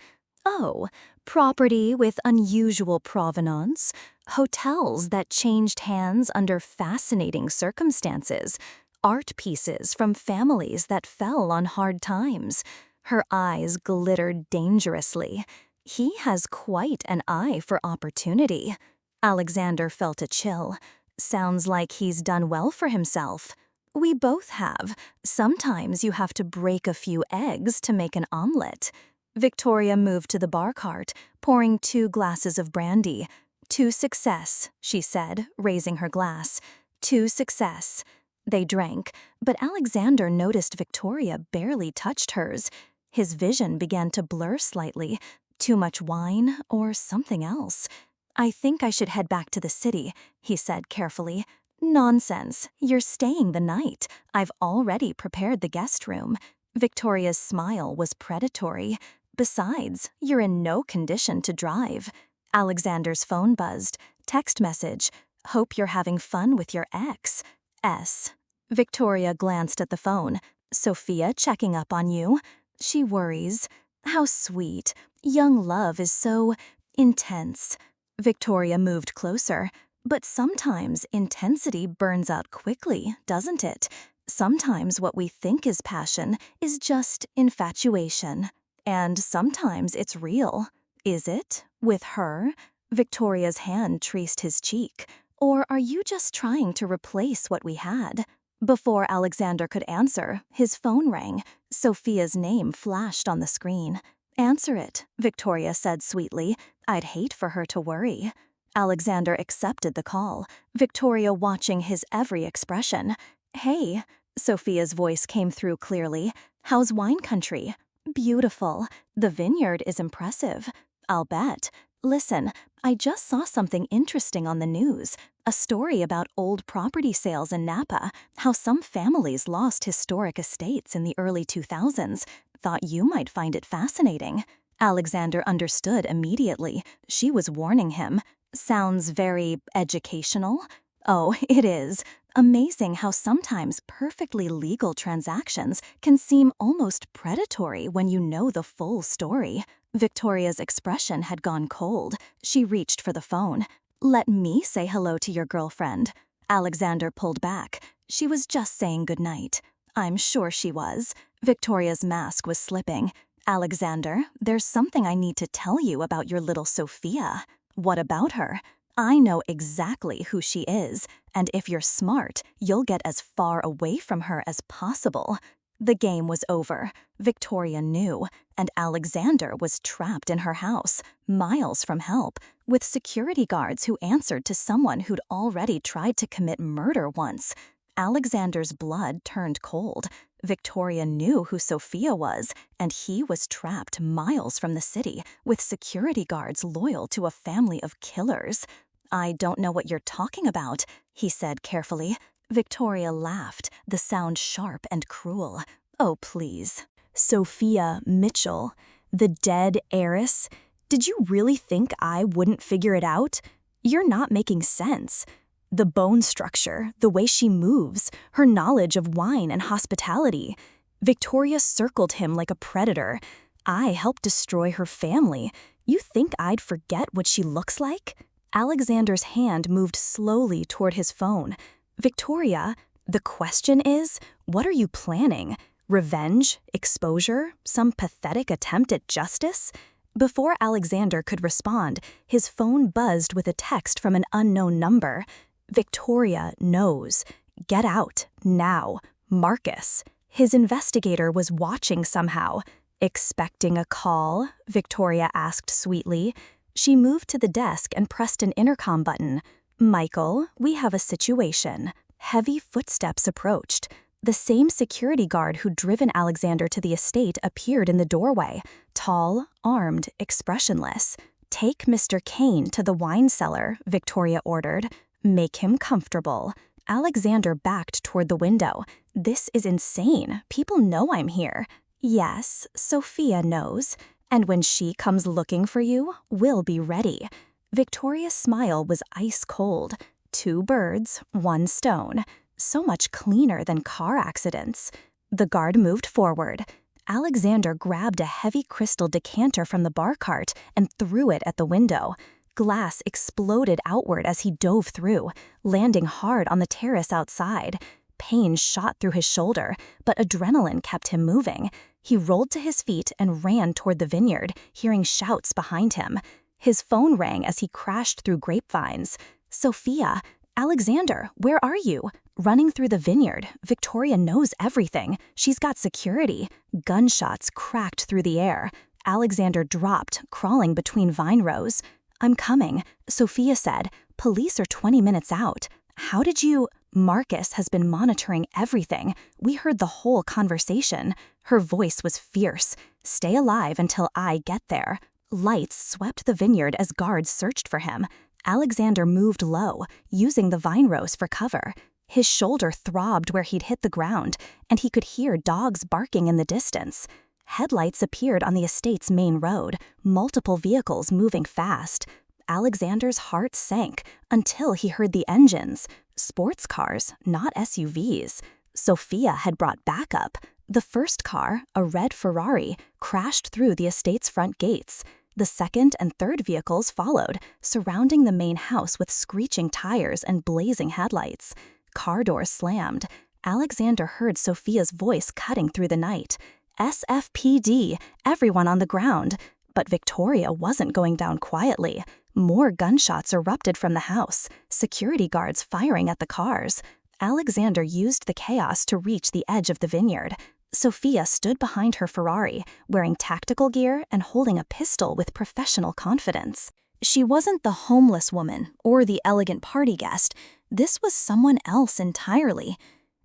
"Oh, property with unusual provenance, hotels that changed hands under fascinating circumstances, art pieces from families that fell on hard times." Her eyes glittered dangerously. "He has quite an eye for opportunity." Alexander felt a chill. "Sounds like he's done well for himself." "We both have. Sometimes you have to break a few eggs to make an omelet." Victoria moved to the bar cart, pouring 2 glasses of brandy. "To success," she said, raising her glass. "To success." They drank, but Alexander noticed Victoria barely touched hers. His vision began to blur slightly. Too much wine or something else? "I think I should head back to the city," he said carefully. "Nonsense. You're staying the night. I've already prepared the guest room." Victoria's smile was predatory. "Besides, you're in no condition to drive." Alexander's phone buzzed. Text message: "Hope you're having fun with your ex. S." Victoria glanced at the phone. "Sophia checking up on you. She worries. How sweet. Young love is so intense." Victoria moved closer. "But sometimes intensity burns out quickly, doesn't it? Sometimes what we think is passion is just infatuation." And sometimes it's real. Is it? With her? Victoria's hand traced his cheek. Or are you just trying to replace what we had? Before Alexander could answer, his phone rang. Sophia's name flashed on the screen. Answer it, Victoria said sweetly. I'd hate for her to worry. Alexander accepted the call, Victoria watching his every expression. Hey, Sophia's voice came through clearly. How's wine country? Beautiful. The vineyard is impressive. I'll bet. Listen, I just saw something interesting on the news. A story about old property sales in Napa, how some families lost historic estates in the early 2000s. Thought you might find it fascinating. Alexander understood immediately. She was warning him. Sounds very educational? Oh, it is. Amazing how sometimes perfectly legal transactions can seem almost predatory when you know the full story. Victoria's expression had gone cold. She reached for the phone. Let me say hello to your girlfriend. Alexander pulled back. She was just saying goodnight. I'm sure she was. Victoria's mask was slipping. Alexander, there's something I need to tell you about your little Sophia. What about her? I know exactly who she is, and if you're smart, you'll get as far away from her as possible. The game was over. Victoria knew, and Alexander was trapped in her house, miles from help, with security guards who answered to someone who'd already tried to commit murder once. Alexander's blood turned cold. Victoria knew who Sophia was, and he was trapped miles from the city with security guards loyal to a family of killers. I don't know what you're talking about, he said carefully. Victoria laughed, the sound sharp and cruel. Oh, please. Sophia Mitchell, the dead heiress? Did you really think I wouldn't figure it out? You're not making sense. The bone structure, the way she moves, her knowledge of wine and hospitality. Victoria circled him like a predator. I helped destroy her family. You think I'd forget what she looks like? Alexander's hand moved slowly toward his phone. Victoria, the question is, what are you planning? Revenge? Exposure? Some pathetic attempt at justice? Before Alexander could respond, his phone buzzed with a text from an unknown number. Victoria knows. Get out, now. Marcus. His investigator was watching somehow. Expecting a call? Victoria asked sweetly. She moved to the desk and pressed an intercom button. Michael, we have a situation. Heavy footsteps approached. The same security guard who'd driven Alexander to the estate appeared in the doorway. Tall, armed, expressionless. Take Mr. Kane to the wine cellar, Victoria ordered. Make him comfortable. Alexander backed toward the window. This is insane. People know I'm here. Yes, Sophia knows. And when she comes looking for you, we'll be ready. Victoria's smile was ice cold. 2 birds, 1 stone. So much cleaner than car accidents. The guard moved forward. Alexander grabbed a heavy crystal decanter from the bar cart and threw it at the window. Glass exploded outward as he dove through, landing hard on the terrace outside. Pain shot through his shoulder, but adrenaline kept him moving. He rolled to his feet and ran toward the vineyard, hearing shouts behind him. His phone rang as he crashed through grapevines. Sophia, Alexander, where are you? Running through the vineyard, Victoria knows everything. She's got security. Gunshots cracked through the air. Alexander dropped, crawling between vine rows. I'm coming, Sophia said. Police are 20 minutes out. How did you... Marcus has been monitoring everything. We heard the whole conversation. Her voice was fierce. Stay alive until I get there. Lights swept the vineyard as guards searched for him. Alexander moved low, using the vine rows for cover. His shoulder throbbed where he'd hit the ground, and he could hear dogs barking in the distance. Headlights appeared on the estate's main road, multiple vehicles moving fast. Alexander's heart sank until he heard the engines. Sports cars, not SUVs. Sophia had brought backup. The first car, a red Ferrari, crashed through the estate's front gates. The second and third vehicles followed, surrounding the main house with screeching tires and blazing headlights. Car doors slammed. Alexander heard Sophia's voice cutting through the night. SFPD, everyone on the ground. But Victoria wasn't going down quietly. More gunshots erupted from the house, security guards firing at the cars. Alexander used the chaos to reach the edge of the vineyard. Sophia stood behind her Ferrari, wearing tactical gear and holding a pistol with professional confidence. She wasn't the homeless woman or the elegant party guest. This was someone else entirely.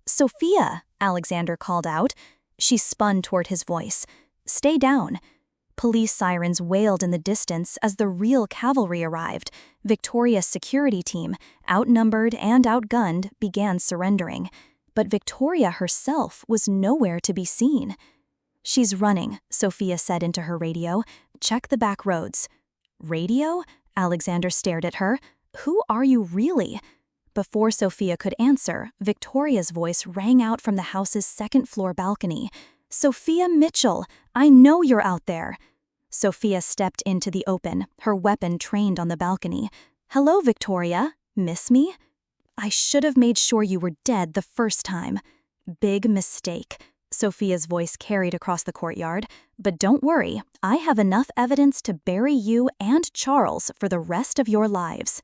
"Sophia," Alexander called out. She spun toward his voice. "Stay down." Police sirens wailed in the distance as the real cavalry arrived. Victoria's security team, outnumbered and outgunned, began surrendering. But Victoria herself was nowhere to be seen. "She's running," Sophia said into her radio. "Check the back roads." "Radio?" Alexander stared at her. "Who are you really?" Before Sophia could answer, Victoria's voice rang out from the house's second-floor balcony. "Sophia Mitchell, I know you're out there." Sophia stepped into the open, her weapon trained on the balcony. "Hello, Victoria. Miss me?" "I should have made sure you were dead the first time." "Big mistake," Sophia's voice carried across the courtyard. "But don't worry, I have enough evidence to bury you and Charles for the rest of your lives."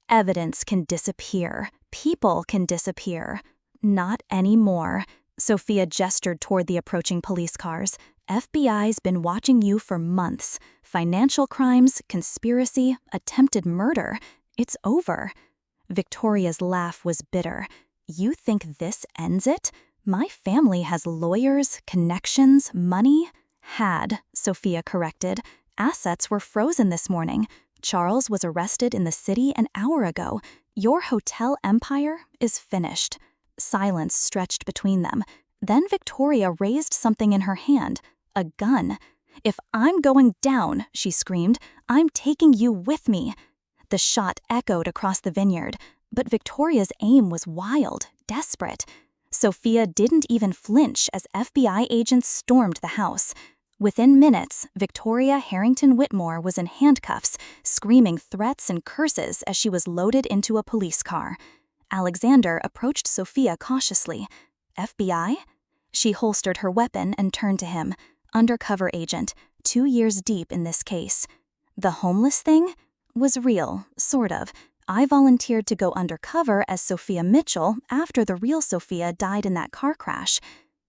Evidence can disappear. People can disappear. Not anymore. Sophia gestured toward the approaching police cars. "FBI's been watching you for months. Financial crimes, conspiracy, attempted murder. It's over." Victoria's laugh was bitter. "You think this ends it? My family has lawyers, connections, money." "Had," Sophia corrected. "Assets were frozen this morning. Charles was arrested in the city an hour ago. Your hotel empire is finished." Silence stretched between them. Then Victoria raised something in her hand, a gun. "If I'm going down," she screamed, "I'm taking you with me." The shot echoed across the vineyard, but Victoria's aim was wild, desperate. Sophia didn't even flinch as FBI agents stormed the house. Within minutes, Victoria Harrington Whitmore was in handcuffs, screaming threats and curses as she was loaded into a police car. Alexander approached Sophia cautiously. "FBI?" She holstered her weapon and turned to him. "Undercover agent, 2 years deep in this case." "The homeless thing?" "Was real, sort of. I volunteered to go undercover as Sophia Mitchell after the real Sophia died in that car crash."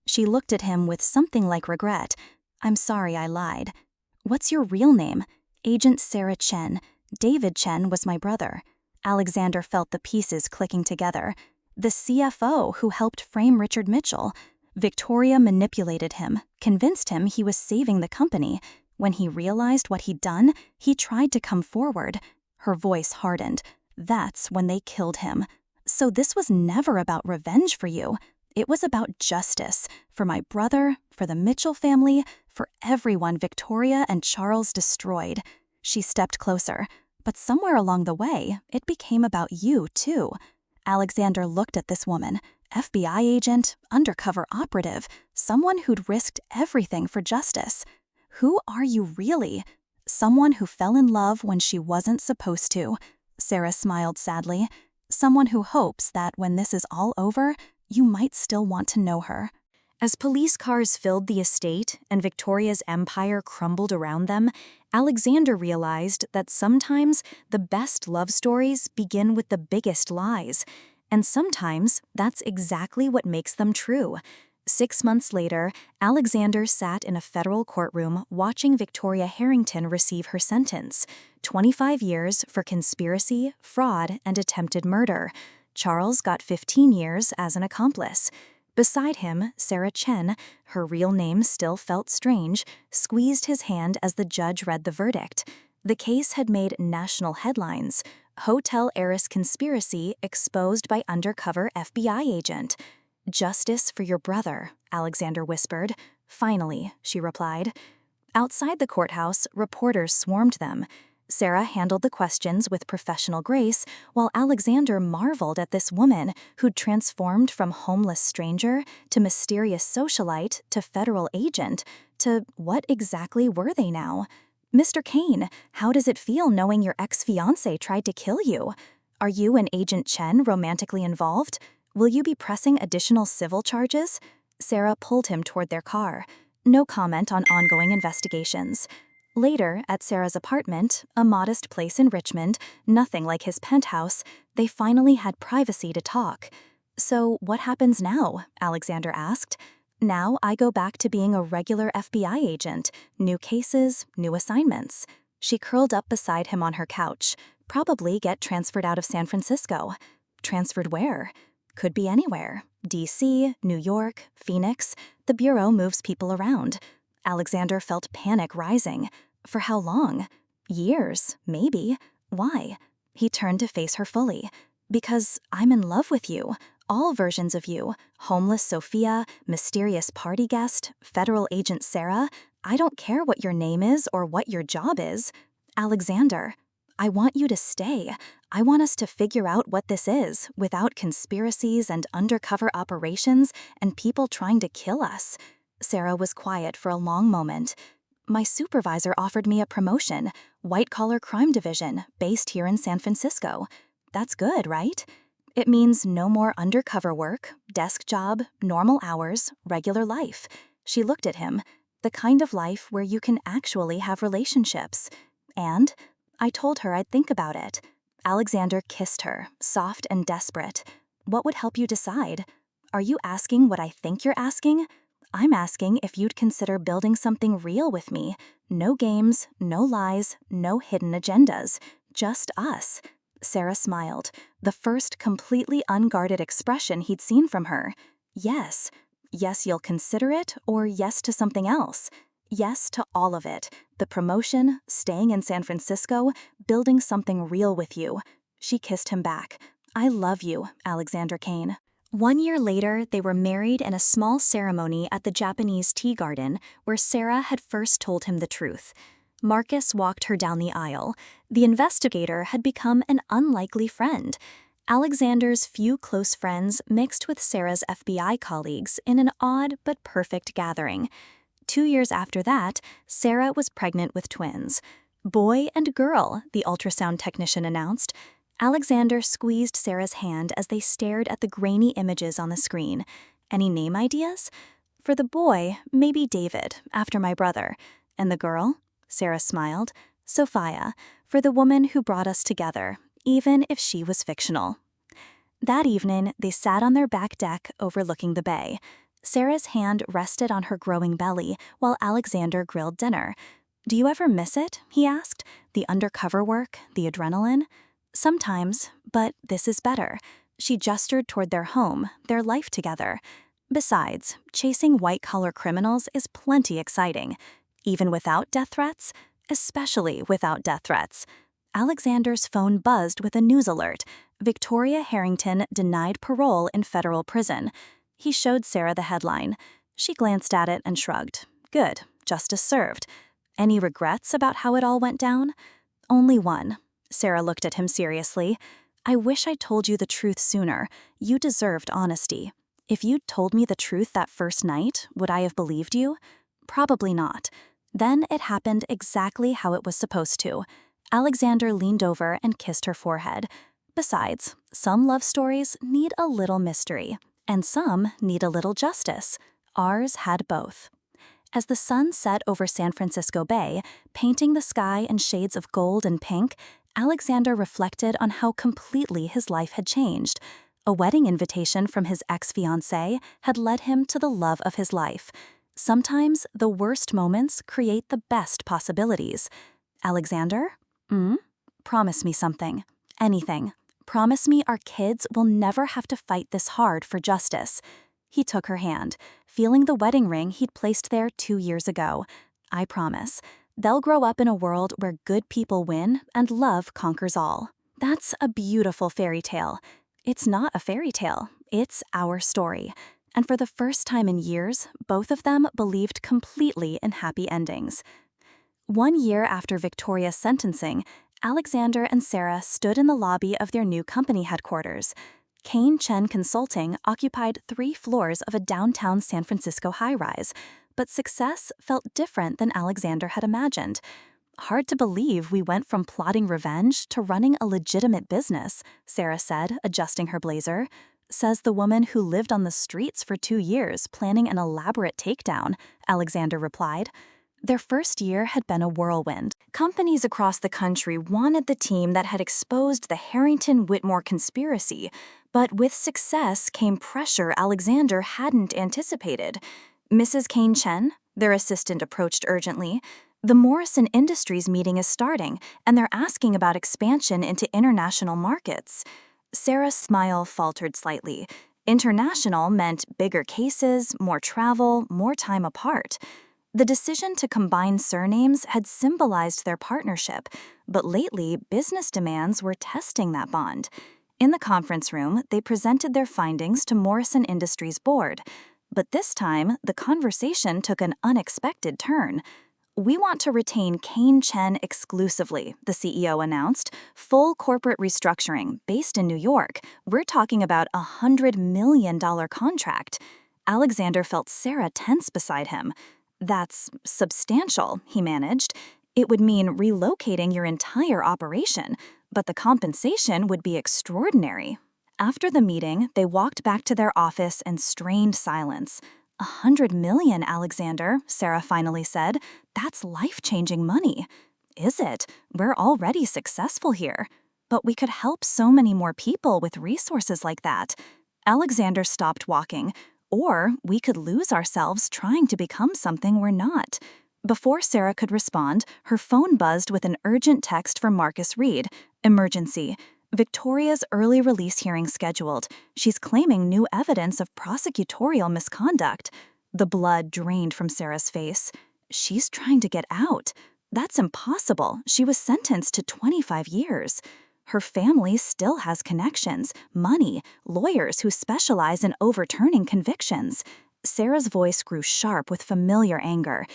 She looked at him with something like regret. "I'm sorry I lied." "What's your real name?" "Agent Sarah Chen. David Chen was my brother." Alexander felt the pieces clicking together. The CFO who helped frame Richard Mitchell. Victoria manipulated him, convinced him he was saving the company. When he realized what he'd done, he tried to come forward. Her voice hardened. "That's when they killed him. So this was never about revenge for you. It was about justice, for my brother, for the Mitchell family, for everyone Victoria and Charles destroyed." She stepped closer. "But somewhere along the way, it became about you, too." Alexander looked at this woman, FBI agent, undercover operative, someone who'd risked everything for justice. "Who are you really?" "Someone who fell in love when she wasn't supposed to." Sarah smiled sadly. "Someone who hopes that when this is all over, you might still want to know her." As police cars filled the estate and Victoria's empire crumbled around them, Alexander realized that sometimes the best love stories begin with the biggest lies. And sometimes that's exactly what makes them true. 6 months later, Alexander sat in a federal courtroom watching Victoria Harrington receive her sentence. 25 years for conspiracy, fraud, and attempted murder. Charles got 15 years as an accomplice. Beside him, Sarah Chen, her real name still felt strange, squeezed his hand as the judge read the verdict. The case had made national headlines. Hotel heiress conspiracy exposed by undercover FBI agent. "Justice for your brother," Alexander whispered. "Finally," she replied. Outside the courthouse, reporters swarmed them. Sarah handled the questions with professional grace, while Alexander marveled at this woman who'd transformed from homeless stranger to mysterious socialite to federal agent to what exactly were they now? "Mr. Kane, how does it feel knowing your ex-fiancée tried to kill you? Are you and Agent Chen romantically involved? Will you be pressing additional civil charges?" Sarah pulled him toward their car. No comment on ongoing investigations. Later, at Sarah's apartment, a modest place in Richmond, nothing like his penthouse, they finally had privacy to talk. "So, what happens now?" Alexander asked. "Now I go back to being a regular FBI agent. New cases, new assignments." She curled up beside him on her couch. "Probably get transferred out of San Francisco." Transferred where? Could be anywhere. DC, New York, Phoenix. The Bureau moves people around. Alexander felt panic rising. For how long? Years, maybe. Why? He turned to face her fully. "Because I'm in love with you. All versions of you. Homeless Sophia, mysterious party guest, federal agent Sarah. I don't care what your name is or what your job is. Alexander, I want you to stay. I want us to figure out what this is without conspiracies and undercover operations and people trying to kill us." Sarah was quiet for a long moment. "My supervisor offered me a promotion, white-collar crime division, based here in San Francisco. That's good, right? It means no more undercover work, desk job, normal hours, regular life." She looked at him. "The kind of life where you can actually have relationships." "And?" "I told her I'd think about it." Alexander kissed her, soft and desperate. "What would help you decide?" "Are you asking what I think you're asking?" "I'm asking if you'd consider building something real with me. No games, no lies, no hidden agendas. Just us." Sarah smiled, the first completely unguarded expression he'd seen from her. "Yes. Yes, you'll consider it, or yes to something else?" "Yes to all of it. The promotion, staying in San Francisco, building something real with you." She kissed him back. "I love you, Alexander Kane." 1 year later, they were married in a small ceremony at the Japanese tea garden, where Sarah had first told him the truth. Marcus walked her down the aisle. The investigator had become an unlikely friend. Alexander's few close friends mixed with Sarah's FBI colleagues in an odd but perfect gathering. 2 years after that, Sarah was pregnant with twins. "Boy and girl," the ultrasound technician announced. Alexander squeezed Sarah's hand as they stared at the grainy images on the screen. "Any name ideas?" "For the boy, maybe David, after my brother. And the girl?" Sarah smiled. "Sophia, for the woman who brought us together, even if she was fictional." That evening, they sat on their back deck overlooking the bay. Sarah's hand rested on her growing belly while Alexander grilled dinner. "Do you ever miss it?" he asked. "The undercover work, the adrenaline?" "Sometimes, but this is better." She gestured toward their home, their life together. "Besides, chasing white-collar criminals is plenty exciting. Even without death threats? Especially without death threats." Alexander's phone buzzed with a news alert. Victoria Harrington denied parole in federal prison. He showed Sarah the headline. She glanced at it and shrugged. "Good, justice served." "Any regrets about how it all went down?" "Only one." Sarah looked at him seriously. "I wish I told you the truth sooner. You deserved honesty. If you'd told me the truth that first night, would I have believed you? Probably not." Then it happened exactly how it was supposed to. Alexander leaned over and kissed her forehead. "Besides, some love stories need a little mystery, and some need a little justice. Ours had both." As the sun set over San Francisco Bay, painting the sky in shades of gold and pink, Alexander reflected on how completely his life had changed. A wedding invitation from his ex-fiancée had led him to the love of his life. Sometimes the worst moments create the best possibilities. "Alexander? Promise me something. Anything. Promise me our kids will never have to fight this hard for justice." He took her hand, feeling the wedding ring he'd placed there 2 years ago. "I promise. They'll grow up in a world where good people win and love conquers all." That's a beautiful fairy tale. It's not a fairy tale. It's our story. And for the first time in years, both of them believed completely in happy endings. 1 year after Victoria's sentencing, Alexander and Sarah stood in the lobby of their new company headquarters. Kane Chen Consulting occupied 3 floors of a downtown San Francisco high-rise, but success felt different than Alexander had imagined. "Hard to believe we went from plotting revenge to running a legitimate business," Sarah said, adjusting her blazer. says the woman who lived on the streets for 2 years planning an elaborate takedown, Alexander replied. Their first year had been a whirlwind. Companies across the country wanted the team that had exposed the Harrington-Whitmore conspiracy, but with success came pressure Alexander hadn't anticipated. Mrs. Kane Chen, their assistant, approached urgently. The Morrison Industries meeting is starting, and they're asking about expansion into international markets. Sarah's smile faltered slightly. International meant bigger cases, more travel, more time apart. The decision to combine surnames had symbolized their partnership, but lately business demands were testing that bond. In the conference room, they presented their findings to Morrison Industries' board. But this time, the conversation took an unexpected turn. We want to retain Kane Chen exclusively, the CEO announced. Full corporate restructuring, based in New York. We're talking about a $100 million contract. Alexander felt Sarah tense beside him. That's substantial, he managed. It would mean relocating your entire operation, but the compensation would be extraordinary. After the meeting, they walked back to their office in strained silence. $100 million, Alexander, Sarah finally said. That's life-changing money. Is it? We're already successful here. But we could help so many more people with resources like that. Alexander stopped walking. Or we could lose ourselves trying to become something we're not. Before Sarah could respond, her phone buzzed with an urgent text from Marcus Reed. Emergency. Victoria's early release hearing scheduled. She's claiming new evidence of prosecutorial misconduct. The blood drained from Sarah's face. She's trying to get out. That's impossible. She was sentenced to 25 years. Her family still has connections, money, lawyers who specialize in overturning convictions. Sarah's voice grew sharp with familiar anger.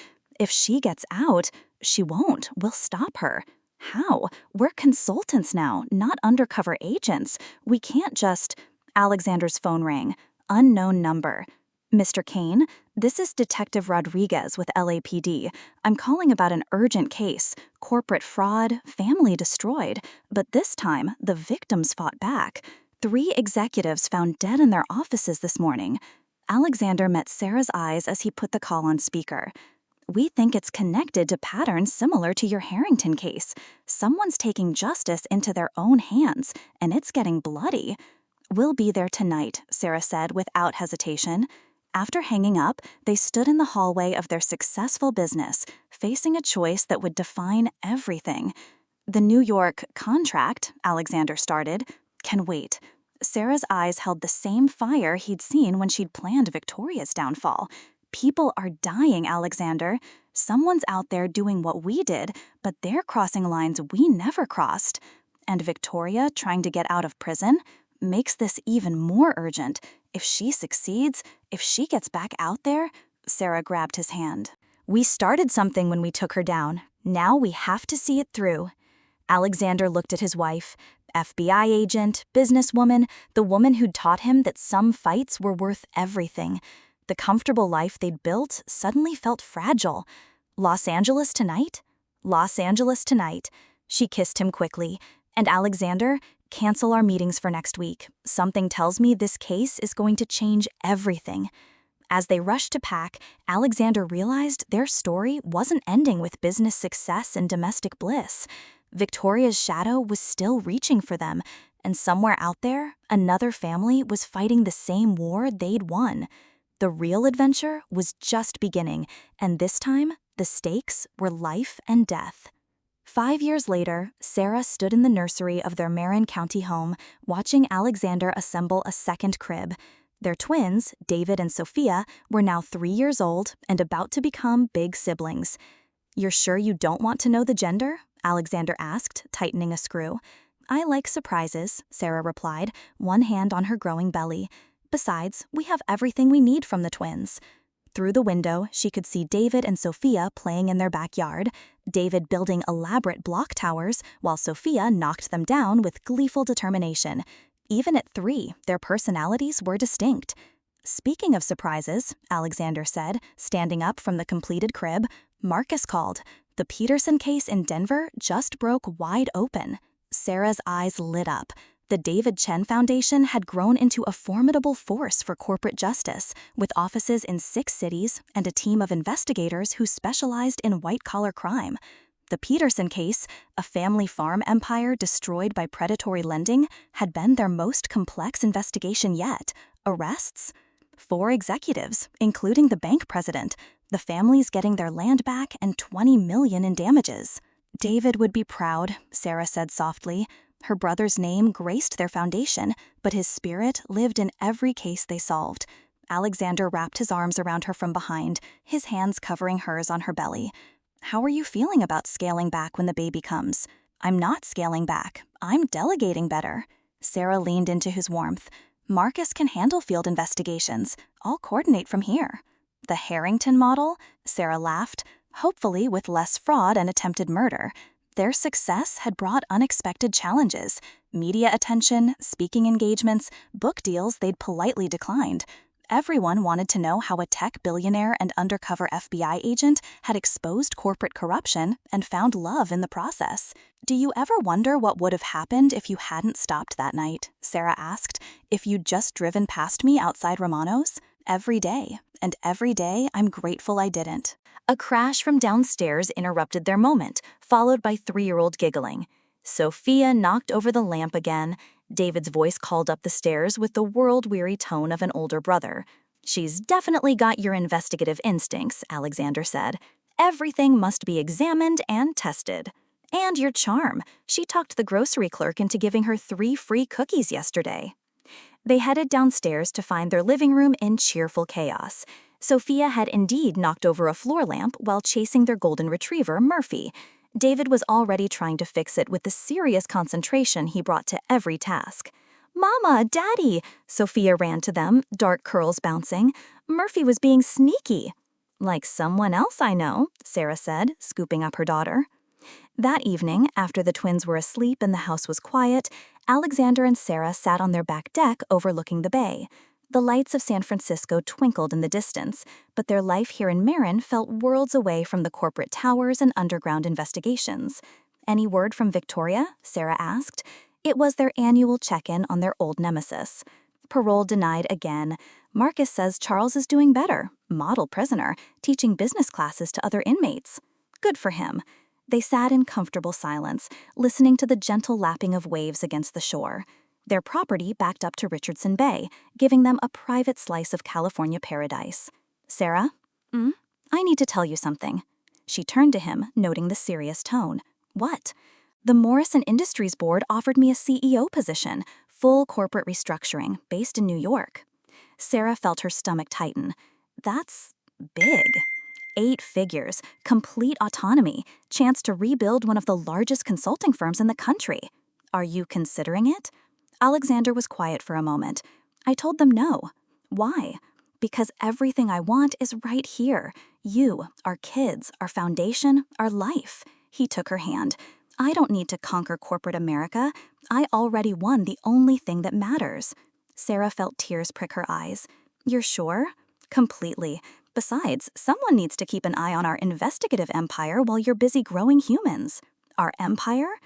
If she gets out, she won't. We'll stop her. How? We're consultants now, not undercover agents. We can't just... Alexander's phone rang. Unknown number. Mr. Kane, this is Detective Rodriguez with LAPD. I'm calling about an urgent case. Corporate fraud, family destroyed. But this time, the victims fought back. 3 executives found dead in their offices this morning. Alexander met Sarah's eyes as he put the call on speaker. We think it's connected to patterns similar to your Harrington case. Someone's taking justice into their own hands, and it's getting bloody. We'll be there tonight, Sarah said without hesitation. After hanging up, they stood in the hallway of their successful business, facing a choice that would define everything. The New York contract, Alexander started, can wait. Sarah's eyes held the same fire he'd seen when she'd planned Victoria's downfall. People are dying, Alexander. Someone's out there doing what we did, but they're crossing lines we never crossed. And Victoria trying to get out of prison makes this even more urgent. If she succeeds, if she gets back out there, Sarah grabbed his hand. We started something when we took her down. Now we have to see it through. Alexander looked at his wife, FBI agent, businesswoman, the woman who'd taught him that some fights were worth everything. The comfortable life they'd built suddenly felt fragile. Los Angeles tonight? Los Angeles tonight. She kissed him quickly. And Alexander, cancel our meetings for next week. Something tells me this case is going to change everything. As they rushed to pack, Alexander realized their story wasn't ending with business success and domestic bliss. Victoria's shadow was still reaching for them, and somewhere out there, another family was fighting the same war they'd won. The real adventure was just beginning, and this time, the stakes were life and death. 5 years later, Sarah stood in the nursery of their Marin County home, watching Alexander assemble a second crib. Their twins, David and Sophia, were now 3 years old and about to become big siblings. "You're sure you don't want to know the gender?" Alexander asked, tightening a screw. "I like surprises," Sarah replied, one hand on her growing belly. "Besides, we have everything we need from the twins." Through the window, she could see David and Sophia playing in their backyard, David building elaborate block towers, while Sophia knocked them down with gleeful determination. Even at 3, their personalities were distinct. "Speaking of surprises," Alexander said, standing up from the completed crib, Marcus called. The Peterson case in Denver just broke wide open. Sarah's eyes lit up. The David Chen Foundation had grown into a formidable force for corporate justice, with offices in 6 cities and a team of investigators who specialized in white-collar crime. The Peterson case, a family farm empire destroyed by predatory lending, had been their most complex investigation yet. Arrests? 4 executives, including the bank president, the families getting their land back, and $20 million in damages. David would be proud, Sarah said softly. Her brother's name graced their foundation, but his spirit lived in every case they solved. Alexander wrapped his arms around her from behind, his hands covering hers on her belly. How are you feeling about scaling back when the baby comes? I'm not scaling back. I'm delegating better. Sarah leaned into his warmth. Marcus can handle field investigations. I'll coordinate from here. The Harrington model? Sarah laughed, hopefully with less fraud and attempted murder. Their success had brought unexpected challenges: media attention, speaking engagements, book deals they'd politely declined. Everyone wanted to know how a tech billionaire and undercover FBI agent had exposed corporate corruption and found love in the process. Do you ever wonder what would have happened if you hadn't stopped that night? Sarah asked. If you'd just driven past me outside Romano's? Every day. And every day I'm grateful I didn't. A crash from downstairs interrupted their moment, followed by 3-year-old giggling. Sophia knocked over the lamp again. David's voice called up the stairs with the world-weary tone of an older brother. She's definitely got your investigative instincts, Alexander said. Everything must be examined and tested. And your charm. She talked the grocery clerk into giving her 3 free cookies yesterday. They headed downstairs to find their living room in cheerful chaos. Sophia had indeed knocked over a floor lamp while chasing their golden retriever, Murphy. David was already trying to fix it with the serious concentration he brought to every task. "Mama, Daddy!" Sophia ran to them, dark curls bouncing. Murphy was being sneaky. "Like someone else I know," Sarah said, scooping up her daughter. That evening, after the twins were asleep and the house was quiet, Alexander and Sarah sat on their back deck overlooking the bay. The lights of San Francisco twinkled in the distance, but their life here in Marin felt worlds away from the corporate towers and underground investigations. "Any word from Victoria?" Sarah asked. It was their annual check-in on their old nemesis. "Parole denied again. Marcus says Charles is doing better. Model prisoner, teaching business classes to other inmates. Good for him." They sat in comfortable silence, listening to the gentle lapping of waves against the shore. Their property backed up to Richardson Bay, giving them a private slice of California paradise. "Sarah? I need to tell you something." She turned to him, noting the serious tone. "What?" "The Morrison Industries Board offered me a CEO position, full corporate restructuring, based in New York." Sarah felt her stomach tighten. "That's big. 8 figures, complete autonomy, chance to rebuild one of the largest consulting firms in the country. Are you considering it?" Alexander was quiet for a moment. "I told them no." "Why?" "Because everything I want is right here. You, our kids, our foundation, our life." He took her hand. "I don't need to conquer corporate America. I already won the only thing that matters." Sarah felt tears prick her eyes. "You're sure?" "Completely. Besides, someone needs to keep an eye on our investigative empire while you're busy growing humans." "Our empire?"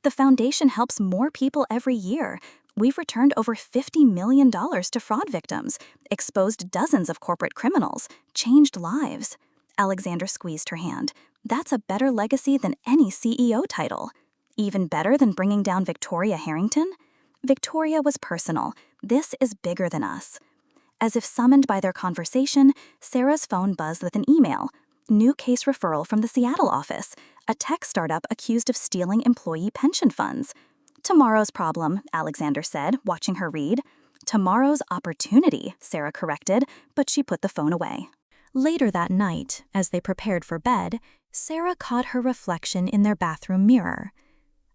"The foundation helps more people every year. We've returned over $50 million to fraud victims, exposed dozens of corporate criminals, changed lives." Alexander squeezed her hand. "That's a better legacy than any CEO title." "Even better than bringing down Victoria Harrington?" "Victoria was personal. This is bigger than us." As if summoned by their conversation, Sarah's phone buzzed with an email. New case referral from the Seattle office. A tech startup accused of stealing employee pension funds. "Tomorrow's problem," Alexander said, watching her read. "Tomorrow's opportunity," Sarah corrected, but she put the phone away. Later that night, as they prepared for bed, Sarah caught her reflection in their bathroom mirror.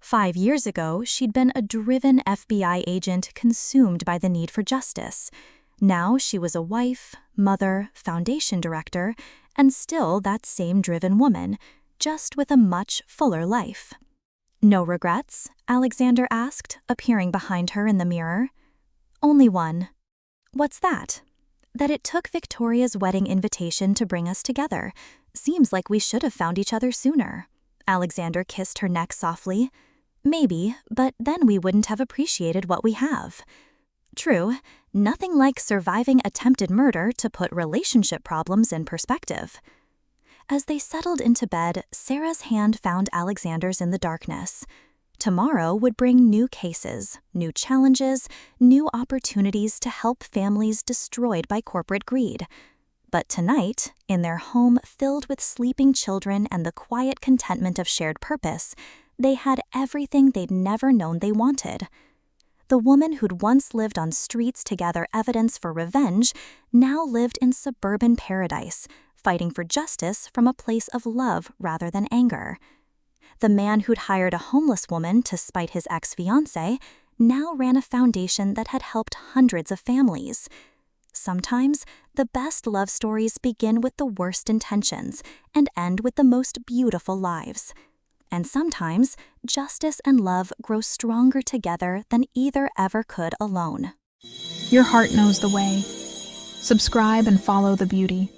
5 years ago, she'd been a driven FBI agent consumed by the need for justice. Now she was a wife, mother, foundation director, and still that same driven woman, just with a much fuller life. "No regrets?" Alexander asked, appearing behind her in the mirror. "Only one." "What's that?" "That it took Victoria's wedding invitation to bring us together. Seems like we should have found each other sooner." Alexander kissed her neck softly. Maybe, but then we wouldn't have appreciated what we have. True, nothing like surviving attempted murder to put relationship problems in perspective. As they settled into bed, Sarah's hand found Alexander's in the darkness. Tomorrow would bring new cases, new challenges, new opportunities to help families destroyed by corporate greed. But tonight, in their home filled with sleeping children and the quiet contentment of shared purpose, they had everything they'd never known they wanted. The woman who'd once lived on streets to gather evidence for revenge now lived in suburban paradise, fighting for justice from a place of love rather than anger. The man who'd hired a homeless woman to spite his ex-fiancée now ran a foundation that had helped hundreds of families. Sometimes, the best love stories begin with the worst intentions and end with the most beautiful lives. And sometimes, justice and love grow stronger together than either ever could alone. Your heart knows the way. Subscribe and follow the beauty.